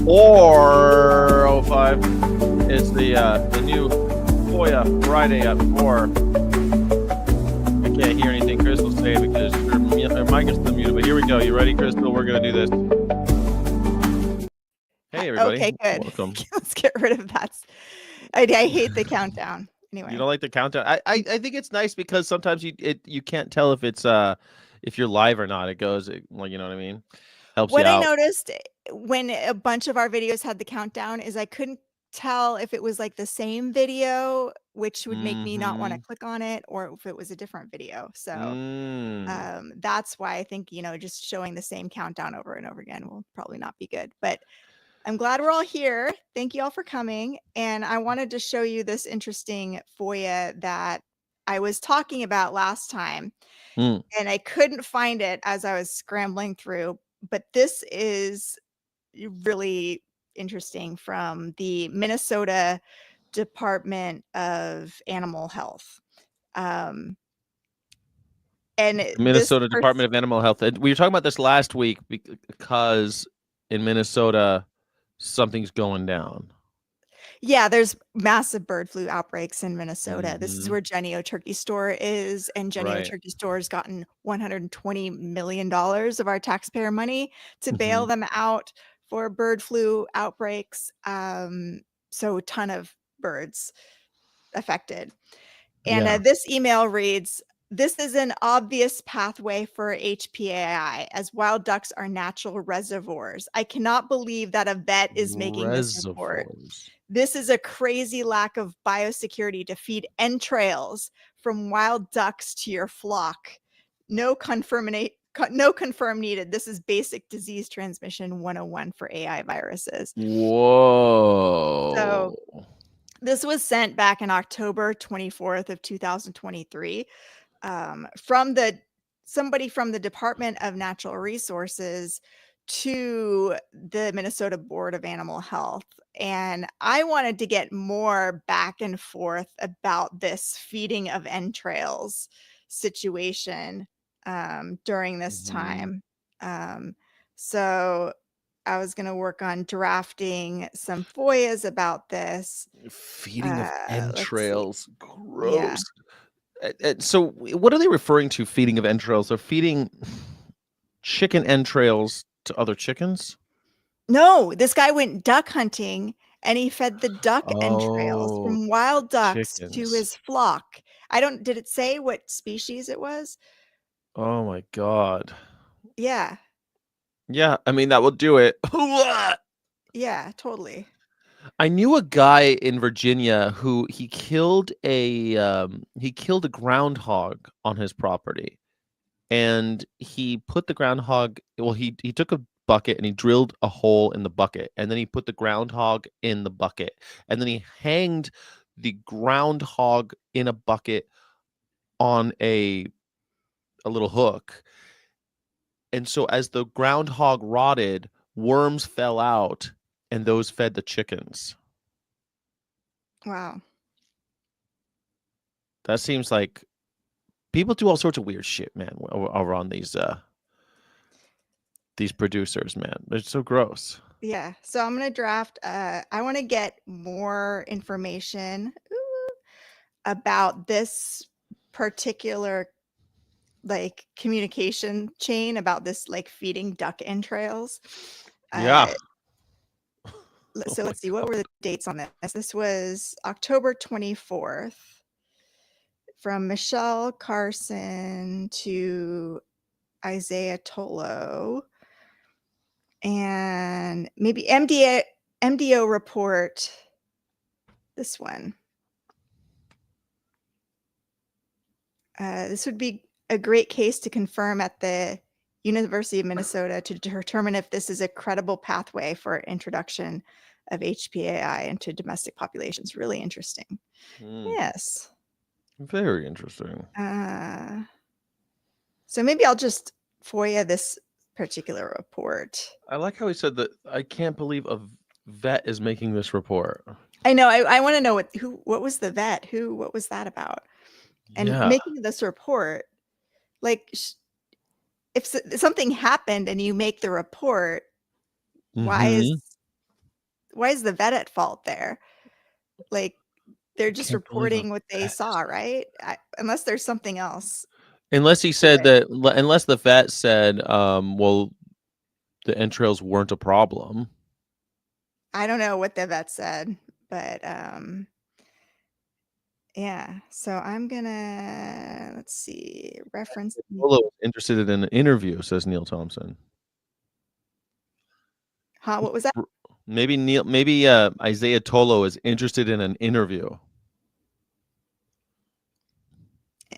4:05. It's the new Foia Friday at 4. I can't hear anything Crystal say because her mic is still muted. But here we go. You ready, Crystal? We're gonna do this. Hey, everybody. Okay, good. Welcome. Let's get rid of that. I hate the countdown. Anyway, you don't like the countdown? I think it's nice because sometimes you can't tell if it's if you're live or not. It goes well, you know what I mean? Helps what you I out. noticed when a bunch of our videos had the countdown is I couldn't tell if it was like the same video, which would make me not want to click on it, or if it was a different video. So that's why I think, just showing the same countdown over and over again will probably not be good. But I'm glad we're all here. Thank you all for coming. And I wanted to show you this interesting FOIA that I was talking about last time. And I couldn't find it as I was scrambling through. But this is really interesting from the Minnesota Department of Animal Health. And Minnesota Department of Animal Health. We were talking about this last week because in Minnesota, something's going down. Yeah, there's massive bird flu outbreaks in Minnesota. This is where Jennie-O Turkey Store is, and Jennie-O Turkey Store has gotten $120 million of our taxpayer money to bail them out for bird flu outbreaks. So a ton of birds affected. And this email reads, "This is an obvious pathway for HPAI, as wild ducks are natural reservoirs. I cannot believe that a vet is making this report. This is a crazy lack of biosecurity to feed entrails from wild ducks to your flock. No confirm needed. This is basic disease transmission 101 for AI viruses." Whoa. So this was sent back in October 24th of 2023 from somebody from the Department of Natural Resources to the Minnesota Board of Animal Health. And I wanted to get more back and forth about this feeding of entrails situation during this time. So I was going to work on drafting some FOIAs about this. Feeding of entrails. Gross. Yeah. So what are they referring to, feeding of entrails? They're feeding chicken entrails to other chickens? No, this guy went duck hunting and he fed the duck entrails from wild ducks to his flock. Did it say what species it was? Oh my God. Yeah. Yeah, I mean, that will do it. Yeah, totally. I knew a guy in Virginia who he killed a groundhog on his property. And he put the groundhog, well, he took a bucket and he drilled a hole in the bucket, and then he put the groundhog in the bucket, and then he hanged the groundhog in a bucket on a little hook. And so as the groundhog rotted, worms fell out, and those fed the chickens. Wow. That seems like people do all sorts of weird shit, man, over on these producers, man. They're so gross. Yeah. So I'm going to draft. I want to get more information about this particular communication chain about this feeding duck entrails. Yeah. So let's see, what were the dates on this? This was October 24th. From Michelle Carson to Isaiah Tolo, and maybe MDO report. This one. This would be a great case to confirm at the University of Minnesota to determine if this is a credible pathway for introduction of HPAI into domestic populations. Really interesting. Yes. Very interesting. So maybe I'll just FOIA this particular report. I like how he said that. I can't believe a vet is making this report. I know. I want to know what was the vet? What was that about? And making this report, if something happened and you make the report, why is the vet at fault there? Like, they're just Can't believe a reporting what they vet saw, right? Unless there's something else unless he to said it. that unless the vet said, well, the entrails weren't a problem. I don't know what the vet said, but yeah. So I'm gonna let's see reference. Polo was interested in an interview, says Neil Thompson. Huh? What was that? Maybe Isaiah Tolo is interested in an interview.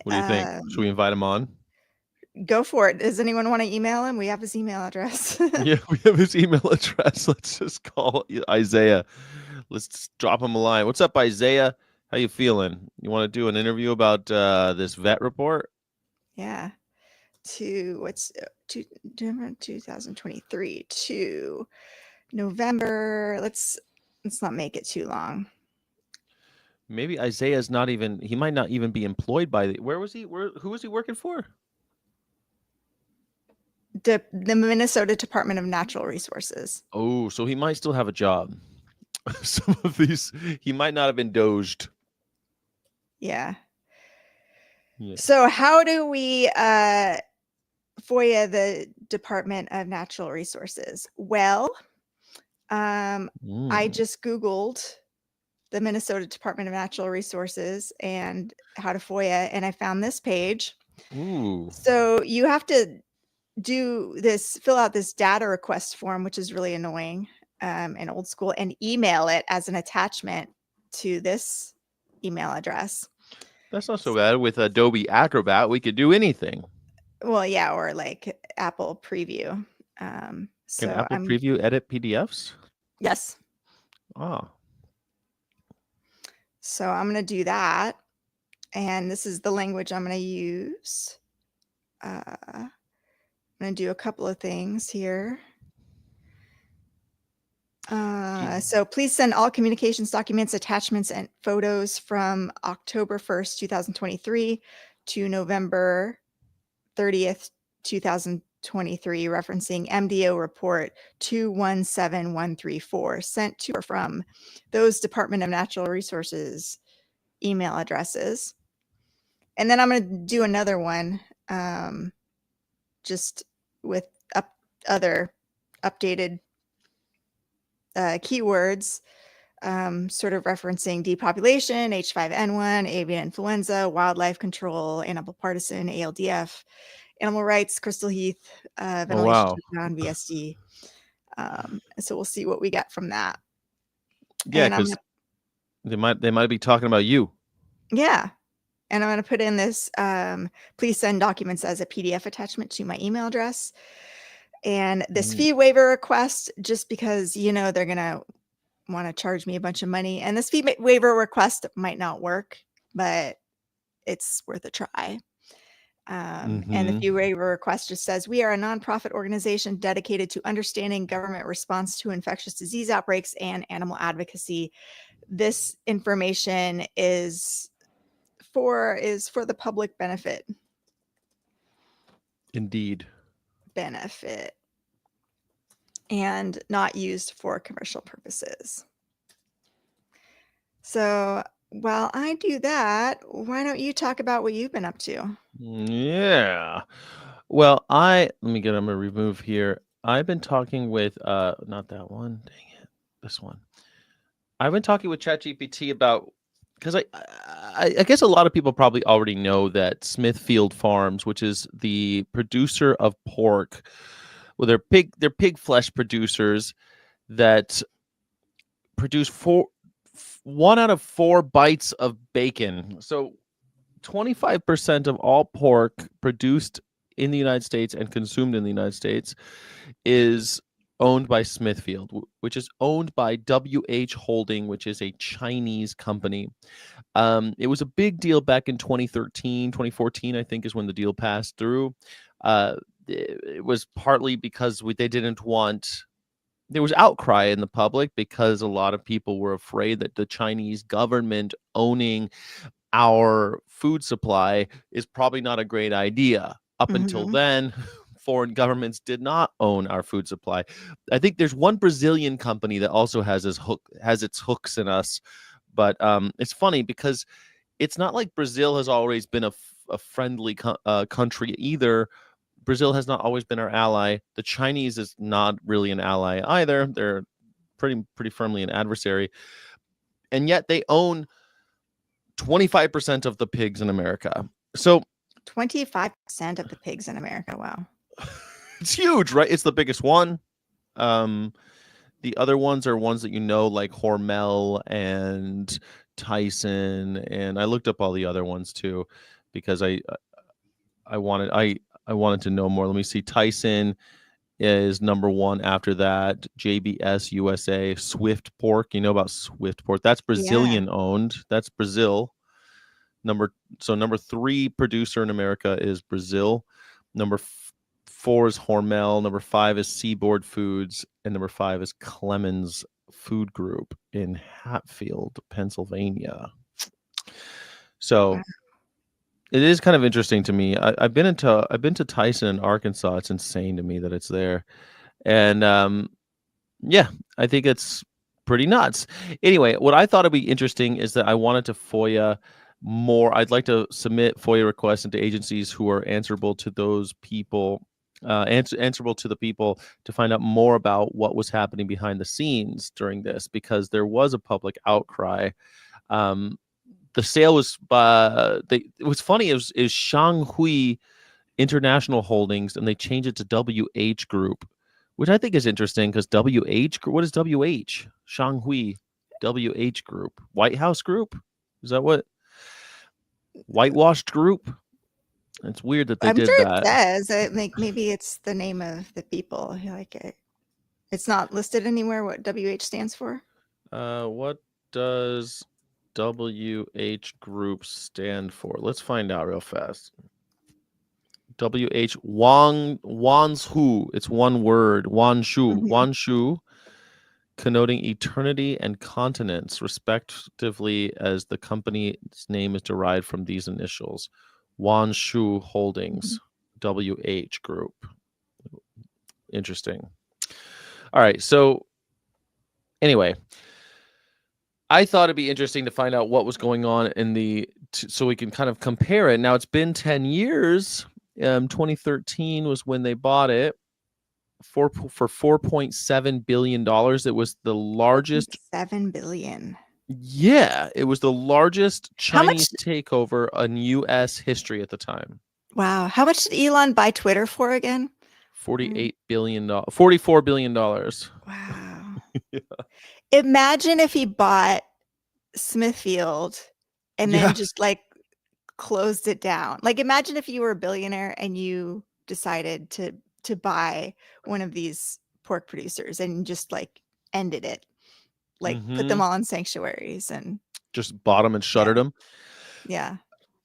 What do you think? Should we invite him on? Go for it. Does anyone want to email him? We have his email address. Yeah, we have his email address. Let's just call Isaiah. Let's drop him a line. What's up, Isaiah? How you feeling? You want to do an interview about this vet report? Yeah. To 2023 to November. Let's not make it too long. Maybe Isaiah's not even. He might not even be employed by the. Where was he? Who was he working for? The Minnesota Department of Natural Resources. Oh, so he might still have a job. Some of these, he might not have been doged. Yeah. So how do we FOIA the Department of Natural Resources? Well, I just Googled the Minnesota Department of Natural Resources and how to FOIA, and I found this page. Ooh. So you have to fill out this data request form, which is really annoying and old school, and email it as an attachment to this email address. That's not so bad. With Adobe Acrobat, we could do anything. Well, yeah, or like Apple Preview. Can Apple Preview edit PDFs? Yes. Oh. So I'm going to do that. And this is the language I'm going to use. I'm going to do a couple of things here. So please send all communications documents, attachments, and photos from October 1st, 2023 to November 30th, 2023, referencing MDO report 217134, sent to or from those Department of Natural Resources email addresses. And then I'm going to do another one just with other updated keywords, sort of referencing depopulation, H5N1, avian influenza, wildlife control, animal partisan, ALDF, animal rights, Crystal Heath, ventilation shutdown, VSD. So we'll see what we get from that. Yeah, because they might be talking about you. Yeah. And I'm going to put in this, please send documents as a PDF attachment to my email address. And this fee waiver request, just because, they're going to want to charge me a bunch of money. And this fee waiver request might not work, but it's worth a try. And the fee waiver request just says, we are a nonprofit organization dedicated to understanding government response to infectious disease outbreaks and animal advocacy. This information is for the public benefit. Indeed. Benefit. And not used for commercial purposes. So while I do that, why don't you talk about what you've been up to? Yeah. Well, I'm going to remove here. I've been talking with, not that one. Dang it. This one. I've been talking with ChatGPT about, because I guess a lot of people probably already know that Smithfield Farms, which is the producer of pork, well, they're pig flesh producers that produce 1 out of 4 bites of bacon. So 25% of all pork produced in the United States and consumed in the United States is owned by Smithfield, which is owned by WH Holding, which is a Chinese company. It was a big deal back in 2014, I think, is when the deal passed through. It was partly because they didn't want. There was outcry in the public because a lot of people were afraid that the Chinese government owning our food supply is probably not a great idea. Up until then, foreign governments did not own our food supply. I think there's one Brazilian company that also has its hooks in us, but it's funny because it's not like Brazil has always been a friendly country either. Brazil has not always been our ally. The Chinese is not really an ally either. They're pretty firmly an adversary, and yet they own 25% of the pigs in America. So 25% of the pigs in America. Wow. It's huge, right? It's the biggest one. The other ones are ones that like Hormel and Tyson, and I looked up all the other ones too because I wanted to know more. Let me see. Tyson is number one. After that, JBS USA, Swift Pork. You know about Swift Pork? That's Brazilian owned. That's Brazil. Number 3 producer in America is Brazil. Number 4 is Hormel. Number 5 is Seaboard Foods, and number 5 is Clemens Food Group in Hatfield, Pennsylvania. So it is kind of interesting to me. I've been to Tyson in Arkansas. It's insane to me that it's there, and yeah, I think it's pretty nuts. Anyway, what I thought would be interesting is that I wanted to FOIA more. I'd like to submit FOIA requests into agencies who are answerable to those people, answerable to the people, to find out more about what was happening behind the scenes during this, because there was a public outcry. The sale was it was funny. It was Shanghui International Holdings, and they changed it to WH Group, which I think is interesting because WH. What is WH? Shanghui WH Group, White House Group. Is that what? Whitewashed Group. It's weird that they did that. It says maybe it's the name of the people. Like it's not listed anywhere what WH stands for. What does WH Group stand for? Let's find out real fast. WH Wanshu. It's one word. Wanshu. Wanshu, connoting eternity and continents, respectively, as the company's name is derived from these initials. Wanshu Holdings, WH Group. Interesting. All right. So anyway, I thought it'd be interesting to find out what was going on in so we can kind of compare it. Now, it's been 10 years. 2013 was when they bought it for $4.7 billion. It was the largest. $7 billion. Yeah, it was the largest Chinese takeover in U.S. history at the time. Wow. How much did Elon buy Twitter for again? $44 billion. Wow. Yeah. Imagine if he bought Smithfield and then just like closed it down. Like imagine if you were a billionaire and you decided to buy one of these pork producers and just like ended it. Like put them all in sanctuaries and just bought them and shuttered them. Yeah.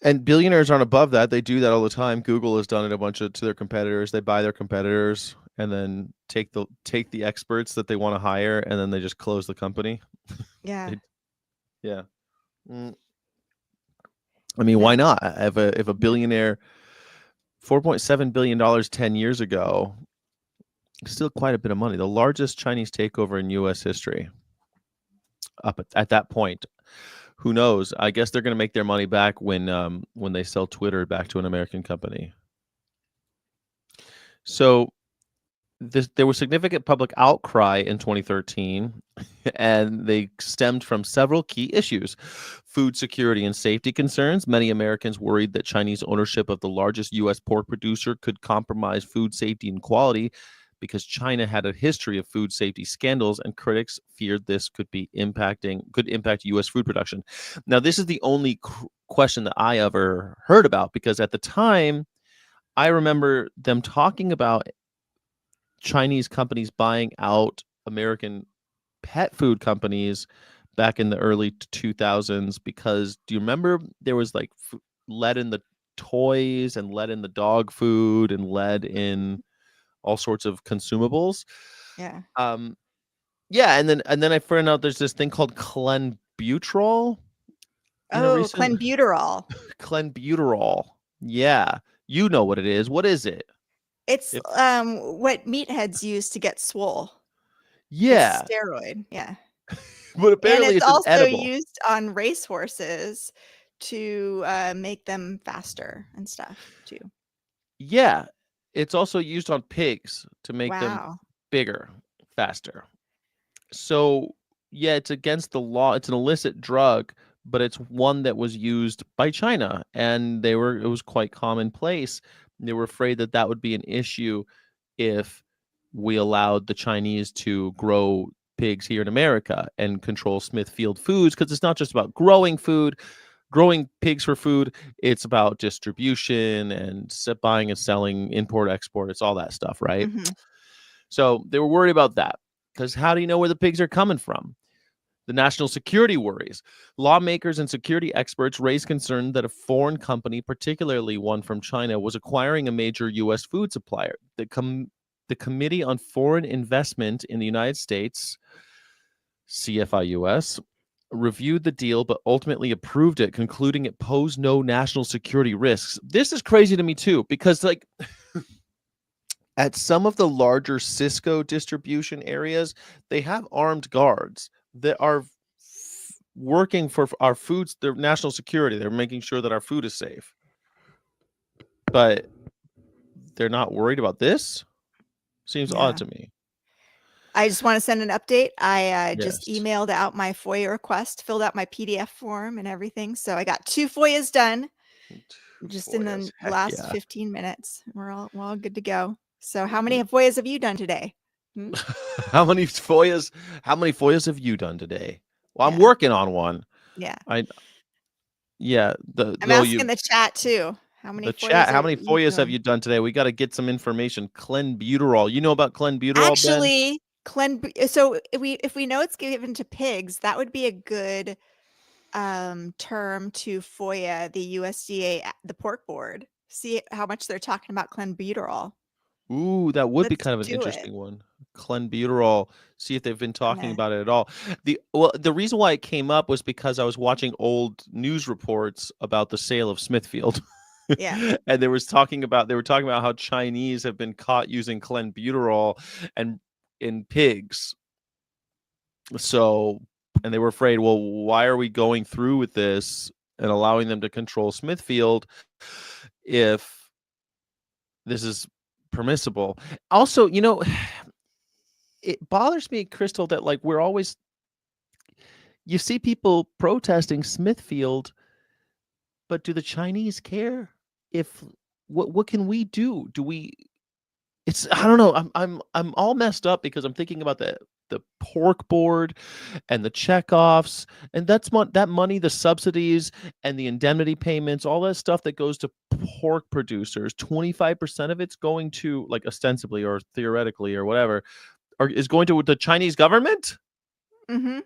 And billionaires aren't above that. They do that all the time. Google has done it to their competitors. They buy their competitors and then take the experts that they want to hire, and then they just close the company. Yeah. Yeah. I mean, why not? If a billionaire, $4.7 billion 10 years ago, still quite a bit of money. The largest Chinese takeover in U.S. history. Up at that point, who knows? I guess they're going to make their money back when they sell Twitter back to an American company. So there was significant public outcry in 2013, and they stemmed from several key issues: food security and safety concerns. Many Americans worried that Chinese ownership of the largest U.S. pork producer could compromise food safety and quality, because China had a history of food safety scandals, and critics feared this could impact U.S. food production. Now, this is the only question that I ever heard about, because at the time, I remember them talking about Chinese companies buying out American pet food companies back in the early 2000s, because do you remember there was like lead in the toys and lead in the dog food and lead in all sorts of consumables. Yeah. Yeah, and then I found out there's this thing called clenbuterol. Clenbuterol. Clenbuterol. Yeah. You know what it is. What is it? It's, If what meatheads use to get swole. It's Yeah, steroid, yeah. but And apparently it's it's an also edible. used on racehorses to, make them faster and stuff too. Yeah, it's also used on pigs to make them Wow. bigger, faster. So, yeah, it's against the law. It's an illicit drug, but it's one that was used by China, and it was quite commonplace. They were afraid that that would be an issue if we allowed the Chinese to grow pigs here in America and control Smithfield Foods, because it's not just about growing pigs for food. It's about distribution and buying and selling, import, export. It's all that stuff, right? Mhm. So they were worried about that, because how do you know where the pigs are coming from? The national security worries. Lawmakers and security experts raised concern that a foreign company, particularly one from China, was acquiring a major U.S. food supplier. The Committee on Foreign Investment in the United States, CFIUS, reviewed the deal but ultimately approved it, concluding it posed no national security risks. This is crazy to me too, because like at some of the larger Cisco distribution areas, they have armed guards that are working for our foods, their national security. They're making sure that our food is safe. But they're not worried about this? Seems odd Yeah. to me. I just wanna send an update. I, just Yes. emailed out my FOIA request, filled out my PDF form and everything, so I got 2 FOIAs done just in FOIAs. the Heck last yeah. 15 minutes. We're all good to go. So how Uh, many FOIAs have you done today? Hmm? how many FOIAs have you done today? Well, I'm Yeah, working on one. yeah. I Yeah, I'm asking the chat too. How many the chat, FOIAs how are many you FOIAs have doing? you done today? We got to get some information. Clenbuterol. You know about clenbuterol, Ben? Actually, so if we know it's given to pigs, that would be a good, term to FOIA the USDA, the pork board. See how much they're talking about clenbuterol. Ooh, that would be Let's kind of an do it. interesting one. Clenbuterol. See if they've been talking Kinda about it at all. The reason why it came up was because I was watching old news reports about the sale of Smithfield. yeah. And they were talking about how Chinese have been caught using clenbuterol and in pigs. So, and they were afraid, well, why are we going through with this and allowing them to control Smithfield if this is permissible? Also, it bothers me, Crystal, that like you see people protesting Smithfield, but do the Chinese care? If what can we do? Do we It's I don't know. I'm all messed up because I'm thinking about the pork board and the checkoffs, and that money, the subsidies and the indemnity payments, all that stuff that goes to pork producers. 25% of it's going to, like, ostensibly or theoretically or whatever, or is going to the Chinese government. Mhm.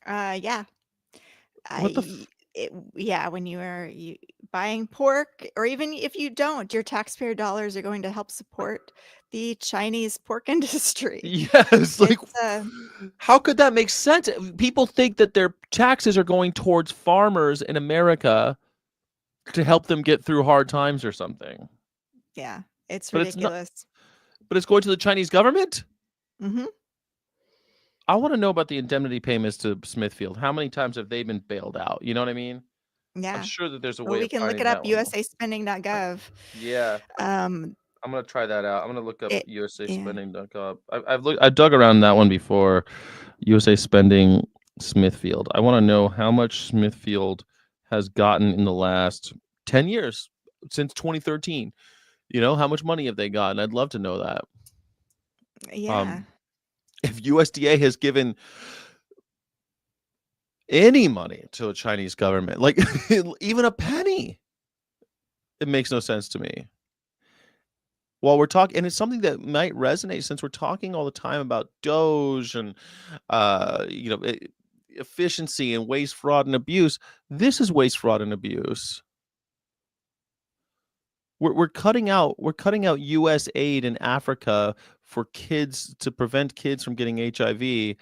Yeah. What the f- Yeah, when you buying pork, or even if you don't, your taxpayer dollars are going to help support the Chinese pork industry. Yes, like, It's, how could that make sense? People think that their taxes are going towards farmers in America to help them get through hard times or something. yeah, it's But it's not ridiculous. but it's going to the Chinese government? Mhm. I wanna know about the indemnity payments to Smithfield. How many times have they been bailed out? You know what I mean? I'm Yeah. sure that there's a Or way we of can look finding it up, that one though. usaspending.gov. Yeah, Um, I'm gonna try that out. I'm gonna look up it yeah. usaspending.gov. I've dug around that one before. USA Spending Smithfield. I wanna know how much Smithfield has gotten in the last 10 years, since 2013. How much money have they gotten? I'd love to know that. Yeah. Um, if USDA has given any money to a Chinese government, like even a penny, it makes no sense to me. While we're talking, and it's something that might resonate since we're talking all the time about Doge and uh, you know, e- efficiency and waste, fraud, and abuse. This is waste, fraud, and abuse. We're cutting out U.S. aid in Africa for kids to prevent kids from getting HIV,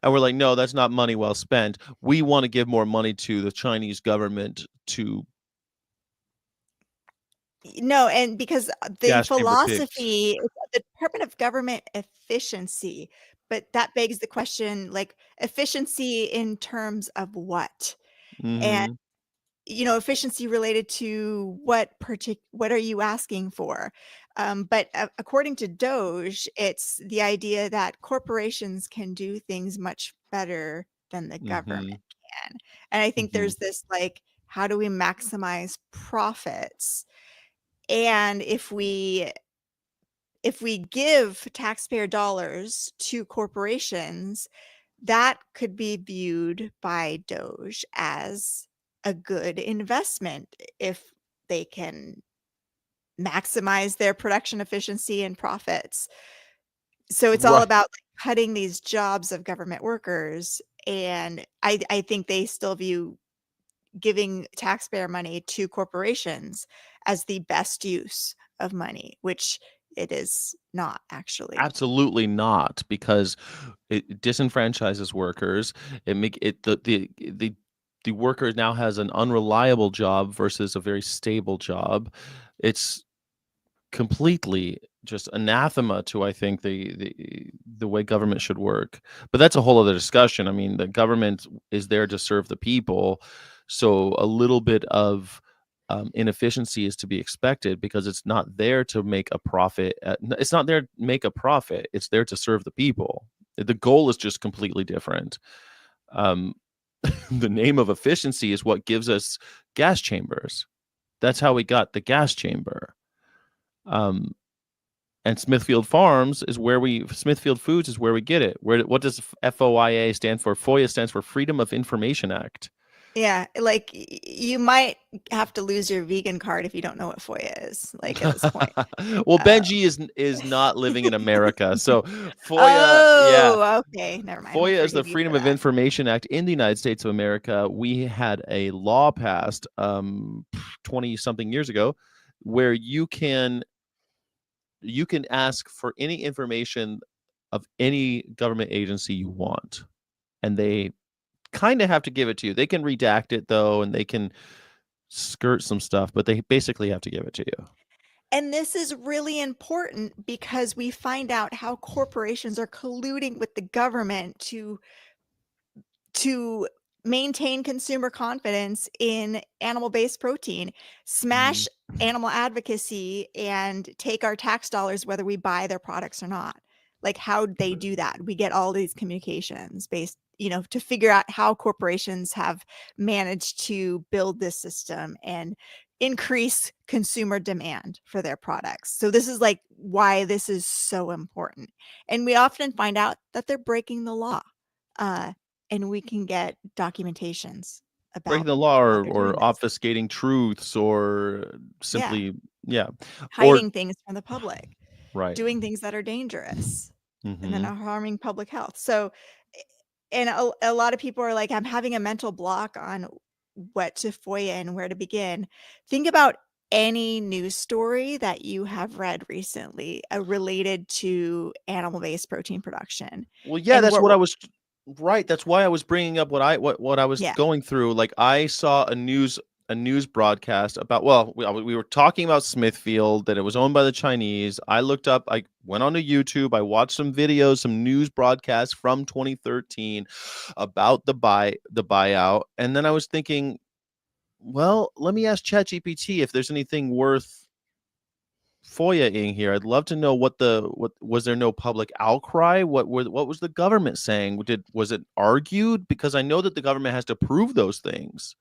and we're like, no, that's not money well spent. We want to give more money to the Chinese government to No, and because the Gas chamber pigs. philosophy is the Department of Government Efficiency, but that begs the question, like, efficiency in terms of what? And, Mhm. efficiency related to what are you asking for? But according to Doge, it's the idea that corporations can do things much better than the government Mhm. can. And I think Mhm. there's this, like, how do we maximize profits? And if we give taxpayer dollars to corporations, that could be viewed by Doge as a good investment if they can maximize their production efficiency and profits. So it's all Right. about, like, cutting these jobs of government workers, and I think they still view giving taxpayer money to corporations as the best use of money, which it is not actually. Absolutely not, because it disenfranchises workers. It make it the worker now has an unreliable job versus a very stable job. It's completely just anathema to, I think, the way government should work. But that's a whole other discussion. I mean, the government is there to serve the people, so a little bit of inefficiency is to be expected, because it's not there to make a profit. It's not there to make a profit. It's there to serve the people. The goal is just completely different. Um, the name of efficiency is what gives us gas chambers. That's how we got the gas chamber. Um, and Smithfield Foods is where we get it. What does FOIA stand for? FOIA stands for Freedom of Information Act. Yeah, like, you might have to lose your vegan card if you don't know what FOIA is, like, at this point. Well, Uh Benji is not living in America, so FOIA, yeah, Oh, okay, never mind, we'll FOIA is the forgive you for Freedom of that. Information Act in the United States of America. We had a law passed 20 something years ago, where you can ask for any information of any government agency you want, and they kind of have to give it to you. They can redact it though, and they can skirt some stuff, but they basically have to give it to you. And this is really important because we find out how corporations are colluding with the government to maintain consumer confidence in animal-based protein, Mhm. smash animal advocacy, and take our tax dollars whether we buy their products or not. Like, how'd they do that? We get all these communications based, to figure out how corporations have managed to build this system and increase consumer demand for their products. So this is, like, why this is so important. And we often find out that they're breaking the law. Uh, and we can get documentations Breaking about the law, how or, they're doing or this. obfuscating truths, or Yeah, simply, yeah, or hiding things from the public, right. doing things that are dangerous and then Hmm. are harming public health. So, and a lot of people are like, I'm having a mental block on what to FOIA and where to begin. Think about any news story that you have read recently related to animal-based protein production Well, yeah, and that's what what we're, I was right. That's why I was bringing up what I was yeah, going through. Like, I saw a news broadcast about, well, we were talking about Smithfield, that it was owned by the Chinese. I looked up, I went onto YouTube, I watched some videos, some news broadcasts from 2013 about the buyout, and then I was thinking, well, let me ask ChatGPT if there's anything worth FOIA-ing here. I'd love to know what was there no public outcry? What was the government saying? Was it argued? Because I know that the government has to prove those things.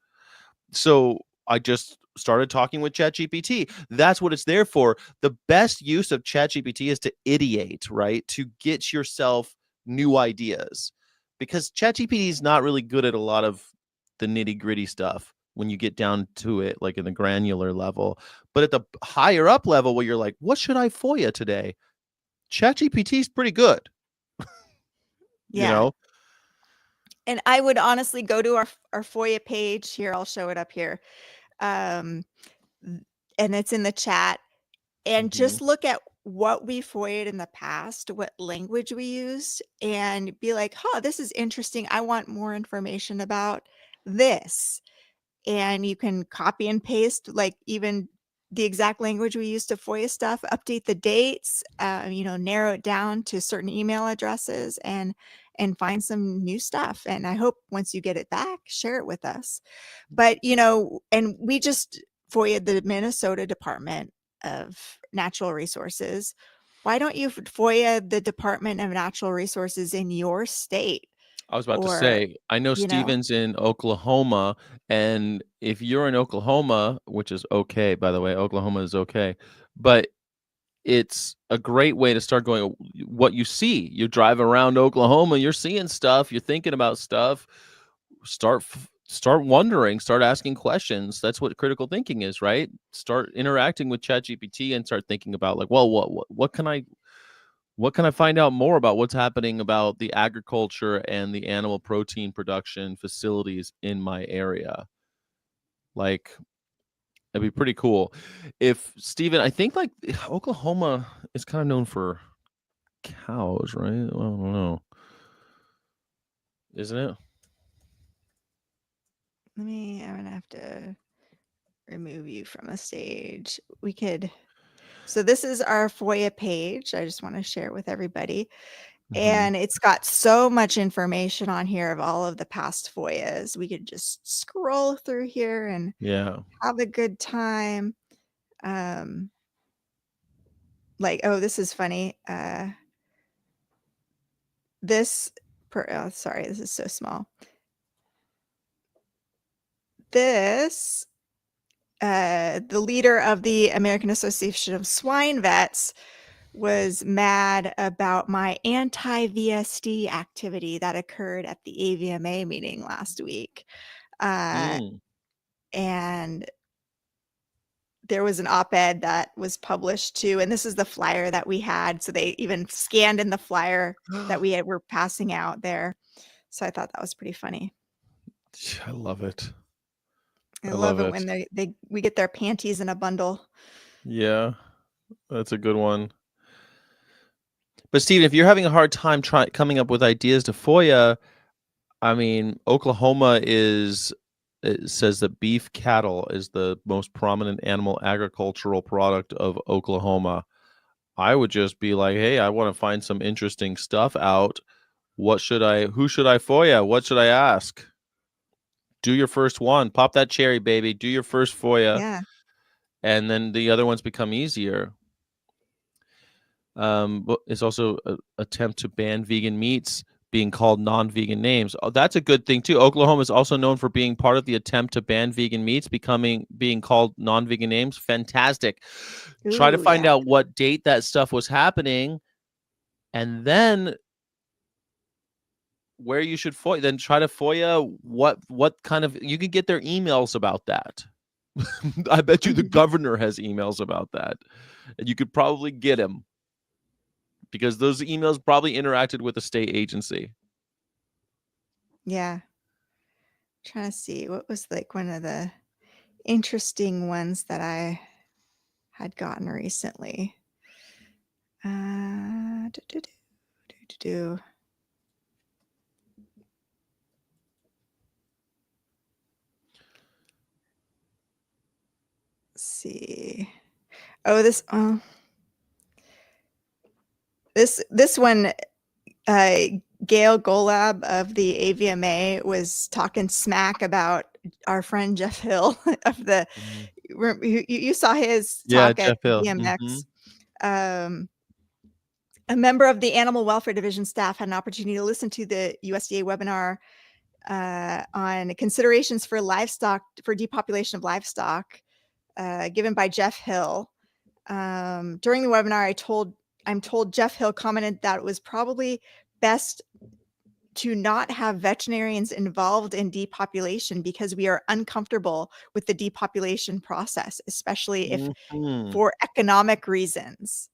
So I just started talking with ChatGPT. That's what it's there for. The best use of ChatGPT is to ideate, right? To get yourself new ideas. Because ChatGPT is not really good at a lot of the nitty-gritty stuff when you get down to it, like in the granular level. But at the higher up level, where you're like, what should I FOIA today? ChatGPT is pretty good, you yeah. know? And I would honestly go to our FOIA page here. I'll show it up here. Um, and it's in the chat, and Hmm. just look at what we FOIA'd in the past, what language we used, and be like, huh, this is interesting. I want more information about this. And you can copy and paste, like, even the exact language we use to FOIA stuff, update the dates, narrow it down to certain email addresses, and find some new stuff. And I hope once you get it back, share it with us. But and we just FOIA'd the Minnesota Department of Natural Resources. Why don't you FOIA the Department of Natural Resources in your state? I was about to Or, say, I know you know, Steven's in Oklahoma, and if you're in Oklahoma, which is okay, by the way, Oklahoma is okay, but it's a great way to start going what you see. You drive around Oklahoma, you're seeing stuff, you're thinking about stuff. Start wondering, start asking questions. That's what critical thinking is, right? Start interacting with ChatGPT and start thinking about like, well, what can I find out more about what's happening about the agriculture and the animal protein production facilities in my area? Like, it'd be pretty cool. If Steven, I think like Oklahoma is kind of known for cows, right? I don't know. Isn't it? I'm gonna have to remove you from the stage. So this is our FOIA page. I just want to share it with everybody. Mm-hmm. And it's got so much information on here of all of the past FOIAs. We could just scroll through here and have a good time. This is funny. Sorry, this is so small. This, the leader of the American Association of Swine Vets was mad about my anti-VSD activity that occurred at the AVMA meeting last week. And there was an op-ed that was published too, and this is the flyer that we had. So they even scanned in the flyer that were passing out there. So I thought that was pretty funny. I love it. I love it when we get their panties in a bundle. Yeah, that's a good one. But Steven, if you're having a hard time coming up with ideas to FOIA, I mean, Oklahoma it says that beef cattle is the most prominent animal agricultural product of Oklahoma. I would just be like, hey, I want to find some interesting stuff out. Who should I FOIA? What should I ask? Do your first one. Pop that cherry, baby. Do your first FOIA. Yeah. And then the other ones become easier. But it's also an attempt to ban vegan meats being called non-vegan names. Oh, that's a good thing too. Oklahoma is also known for being part of the attempt to ban vegan meats being called non-vegan names. Fantastic. Try to find out what date that stuff was happening, and then where you should FOIA. Then try to FOIA what kind of, you can get their emails about that. I bet you the governor has emails about that, and you could probably get him, because those emails probably interacted with a state agency. Yeah. Trying to see what was like one of the interesting ones that I had gotten recently. Let's see. Oh, this one, Gail Golab of the AVMA was talking smack about our friend Jeff Hill of the. You saw his talk at BMX. A member of the Animal Welfare Division staff had an opportunity to listen to the USDA webinar on considerations for depopulation of livestock, given by Jeff Hill. During the webinar, I'm told Jeff Hill commented that it was probably best to not have veterinarians involved in depopulation because we are uncomfortable with the depopulation process, especially if for economic reasons.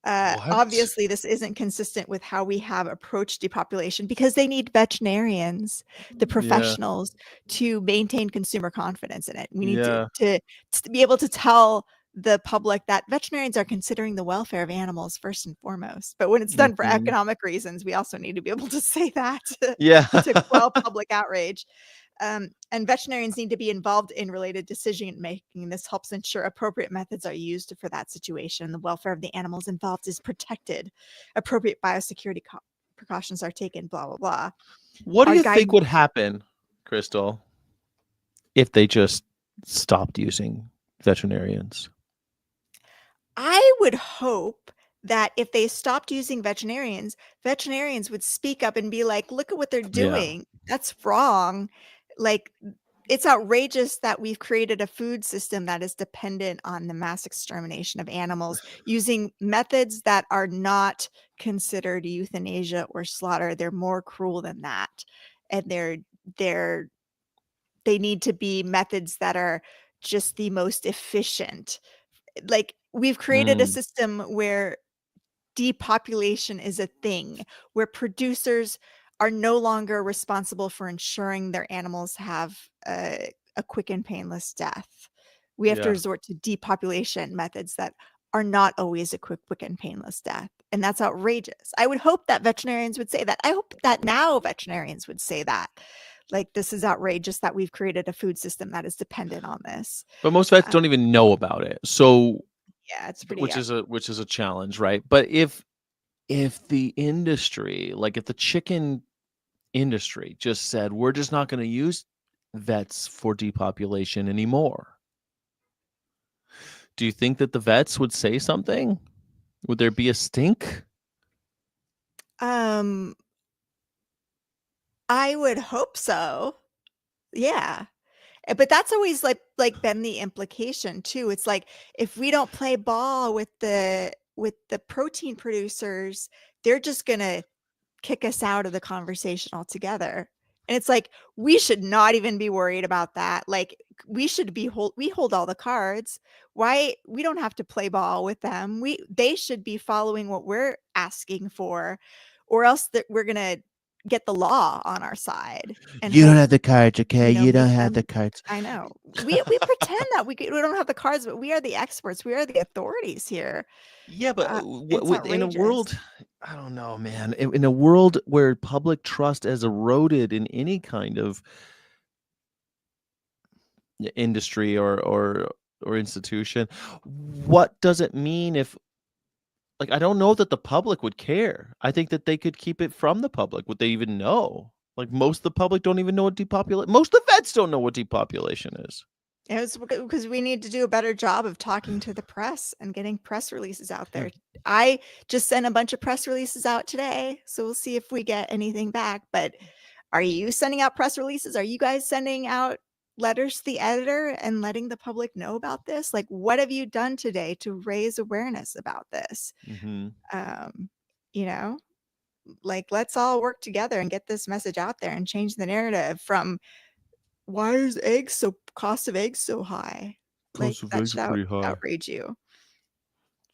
Obviously, this isn't consistent with how we have approached depopulation, because they need veterinarians, the professionals, to maintain consumer confidence in it. We need to be able to tell the public that veterinarians are considering the welfare of animals first and foremost. But when it's done for economic reasons, we also need to be able to say that to quell public outrage. And veterinarians need to be involved in related decision making. This helps ensure appropriate methods are used for that situation. The welfare of the animals involved is protected. Appropriate biosecurity precautions are taken, blah, blah, blah. What do Our you think guidance. would happen, Crystal, if they just stopped using veterinarians? I would hope that if they stopped using veterinarians would speak up and be like, look at what they're Yeah. doing. That's wrong. Like, it's outrageous that we've created a food system that is dependent on the mass extermination of animals using methods that are not considered euthanasia or slaughter. They're more cruel than that. And they need to be methods that are just the most efficient. Like, we've created a system where depopulation is a thing, where producers are no longer responsible for ensuring their animals have a quick and painless death. We have to Yeah. resort to depopulation methods that are not always a quick and painless death. And that's outrageous. I would hope that veterinarians would say that. I hope that now veterinarians would say that. Like, this is outrageous that we've created a food system that is dependent on this. But most vets don't even know about it. So Yeah, it's pretty. which is a challenge, right? But if the industry, like if the chicken industry just said, we're just not going to use vets for depopulation anymore, do you think that the vets would say something? Would there be a stink? I would hope so. Yeah. But that's always like been the implication too. It's like, if we don't play ball with the protein producers, they're just gonna kick us out of the conversation altogether. And it's like, we should not even be worried about that. Like, we should be we hold all the cards. Why we don't have to play ball with them? They should be following what we're asking for, or else that we're gonna get the law on our side and You don't hold, have the cards, okay? You don't make have the them. cards. I know. We pretend that we don't have the cards, but we are the experts. We are the authorities here. Yeah, but It's in a outrageous. world, I don't know, man. In a world where public trust has eroded in any kind of industry or institution, what does it mean if, like, I don't know that the public would care. I think that they could keep it from the public. Would they even know? Like, most of the public don't even know what depopulation. Most of the vets don't know what depopulation is. It was because we need to do a better job of talking to the press and getting press releases out there. I just sent a bunch of press releases out today, so we'll see if we get anything back. But are you sending out press releases? Are you guys sending out letters to the editor and letting the public know about this? Like, what have you done today to raise awareness about this? You know, like, let's all work together and get this message out there and change the narrative from, why is cost of eggs so high? Like, Cost of that eggs should are pretty high. outrage you.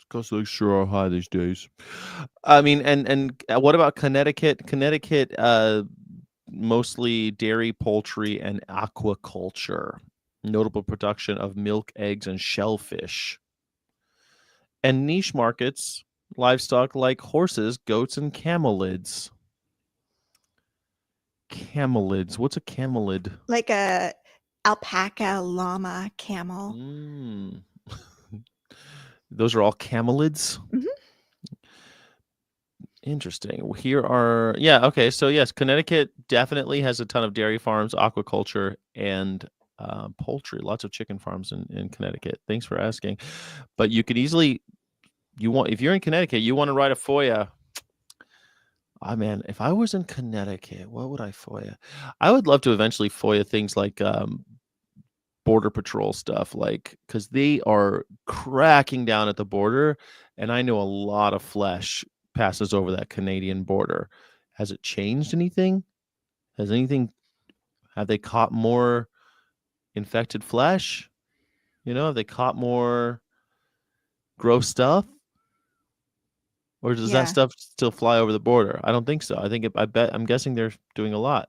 Cost of eggs sure are high these days. I mean, and what about Connecticut? Connecticut, mostly dairy, poultry, and aquaculture. Notable production of milk, eggs, and shellfish. And niche markets, livestock like horses, goats, and camelids. Camelids. What's a camelid? Like a alpaca, llama, camel. Those are all camelids? Interesting. Here are, yeah, okay. So yes, Connecticut definitely has a ton of dairy farms, aquaculture, and poultry. Lots of chicken farms in Connecticut. Thanks for asking. But you could easily, if you're in Connecticut, you want to write a FOIA. Ah, man, if I was in Connecticut, what would I FOIA? I would love to eventually FOIA things like border patrol stuff, like, because they are cracking down at the border, and I know a lot of flesh passes over that Canadian border. Has it changed anything? Have they caught more infected flesh? Have they caught more gross stuff? Or does that stuff still fly over the border? I don't think so. I'm guessing they're doing a lot.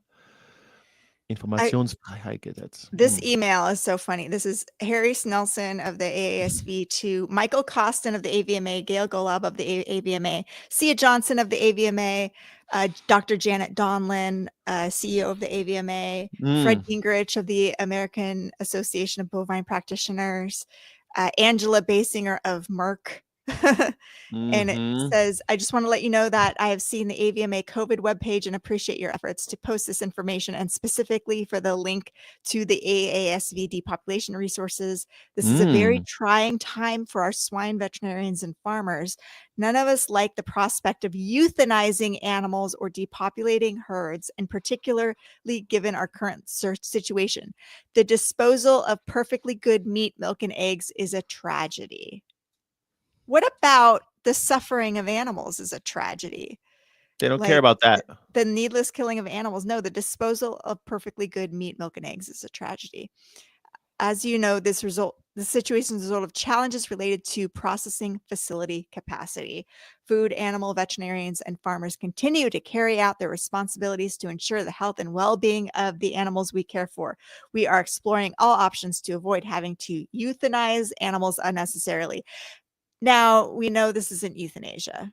Informationsfreiheit. This email is so funny. This is Harry Snelson of the AASV to Michael Costin of the AVMA, Gail Golub of the AVMA, Sia Johnson of the AVMA, Dr. Janet Donlin, CEO of the AVMA, Fred Gingrich of the American Association of Bovine Practitioners, Angela Basinger of Merck. And it says, I just want to let you know that I have seen the AVMA COVID webpage and appreciate your efforts to post this information, and specifically for the link to the AASV depopulation resources. This is a very trying time for our swine veterinarians and farmers. None of us like the prospect of euthanizing animals or depopulating herds, and particularly given our current situation. The disposal of perfectly good meat, milk, and eggs is a tragedy. What about the suffering of animals is a tragedy? They don't care about that. The needless killing of animals. No, the disposal of perfectly good meat, milk, and eggs is a tragedy. As you know, the situation is a result of challenges related to processing facility capacity. Food, animal, veterinarians, and farmers continue to carry out their responsibilities to ensure the health and well-being of the animals we care for. We are exploring all options to avoid having to euthanize animals unnecessarily. Now, we know this isn't euthanasia.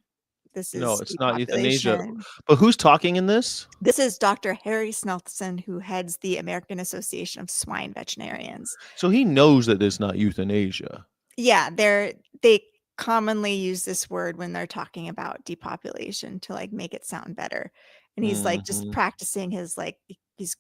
This No, is it's not euthanasia. depopulation. But who's talking in this? This is Dr. Harry Snelson, who heads the American Association of Swine Veterinarians. So he knows that it's not euthanasia. Yeah, they commonly use this word when they're talking about depopulation to like make it sound better. And he's like just practicing his he's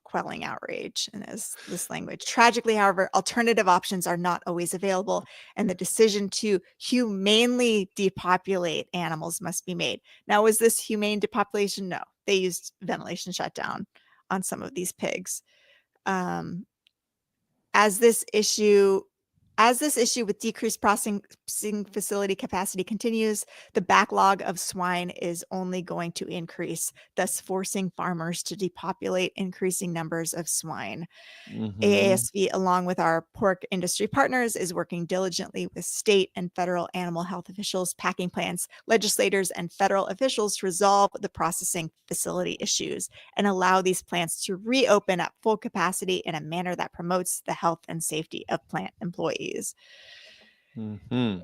quelling outrage in this language. Tragically, however, alternative options are not always available, and the decision to humanely depopulate animals must be made. Now, was this humane depopulation? No, they used ventilation shutdown on some of these pigs. As this issue with decreased processing facility capacity continues, the backlog of swine is only going to increase, thus forcing farmers to depopulate increasing numbers of swine. AASV, along with our pork industry partners, is working diligently with state and federal animal health officials, packing plants, legislators, and federal officials to resolve the processing facility issues and allow these plants to reopen at full capacity in a manner that promotes the health and safety of plant employees. In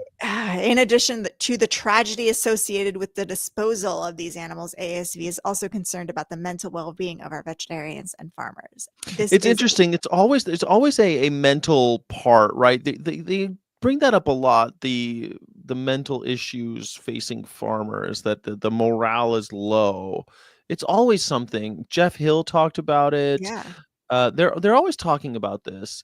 addition to the tragedy associated with the disposal of these animals, ASV is also concerned about the mental well-being of our veterinarians and farmers. It's interesting. There's always a mental part, right? They bring that up a lot. The mental issues facing farmers, that the morale is low. It's always something. Jeff Hill talked about it. Yeah. They're always talking about this.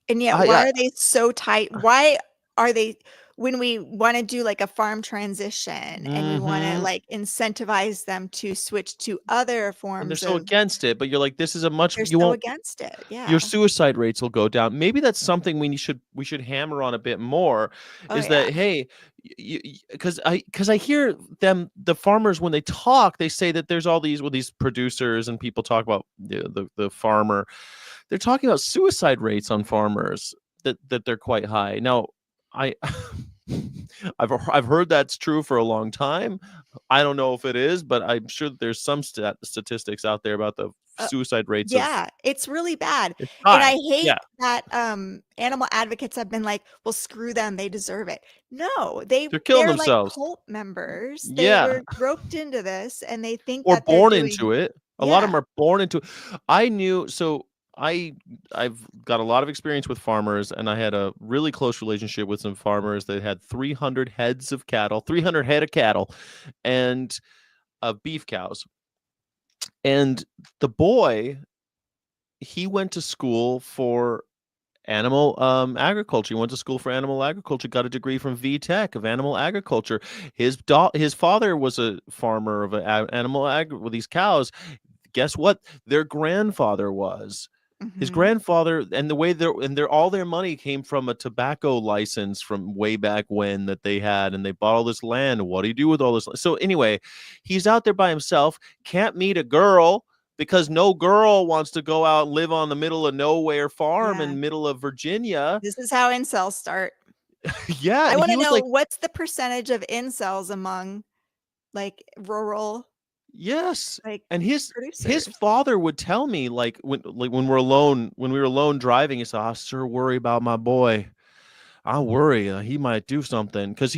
And yet, why are they so tight? Why are they, when we want to do like a farm transition and we want to like incentivize them to switch to other forms, and they're so against it, but you're like, this is a much they're so against it. Yeah, your suicide rates will go down. Maybe that's something we should hammer on a bit more. That hey, because I hear the farmers, when they talk, they say that there's all these producers and people talk about the farmer. They're talking about suicide rates on farmers that they're quite high. Now, I've heard that's true for a long time. I don't know if it is, but I'm sure that there's some statistics out there about the suicide rates. Yeah, it's really bad. And I hate that animal advocates have been like, well, screw them, they deserve it. No, they're killing themselves. Like cult members. They were roped into this and they think or born into it. A lot of them are born into it. I knew, so I've got a lot of experience with farmers, and I had a really close relationship with some farmers that had 300 head of cattle and beef cows. And the boy, he went to school for animal agriculture. He went to school for animal agriculture, got a degree from VTech of animal agriculture. His father was a farmer of animal with these cows. Guess what? Their grandfather was. His grandfather, and the way all their money came from a tobacco license from way back when that they had, and they bought all this land. What do you do with all this? So anyway, he's out there by himself, can't meet a girl because no girl wants to go out and live on the middle of nowhere farm in middle of Virginia. This is how incels start. Yeah. I want to know what's the percentage of incels among like rural Yes. like And his producers. father would tell me, like when we were alone driving, he said, "I sure worry about my boy. I worry he might do something," because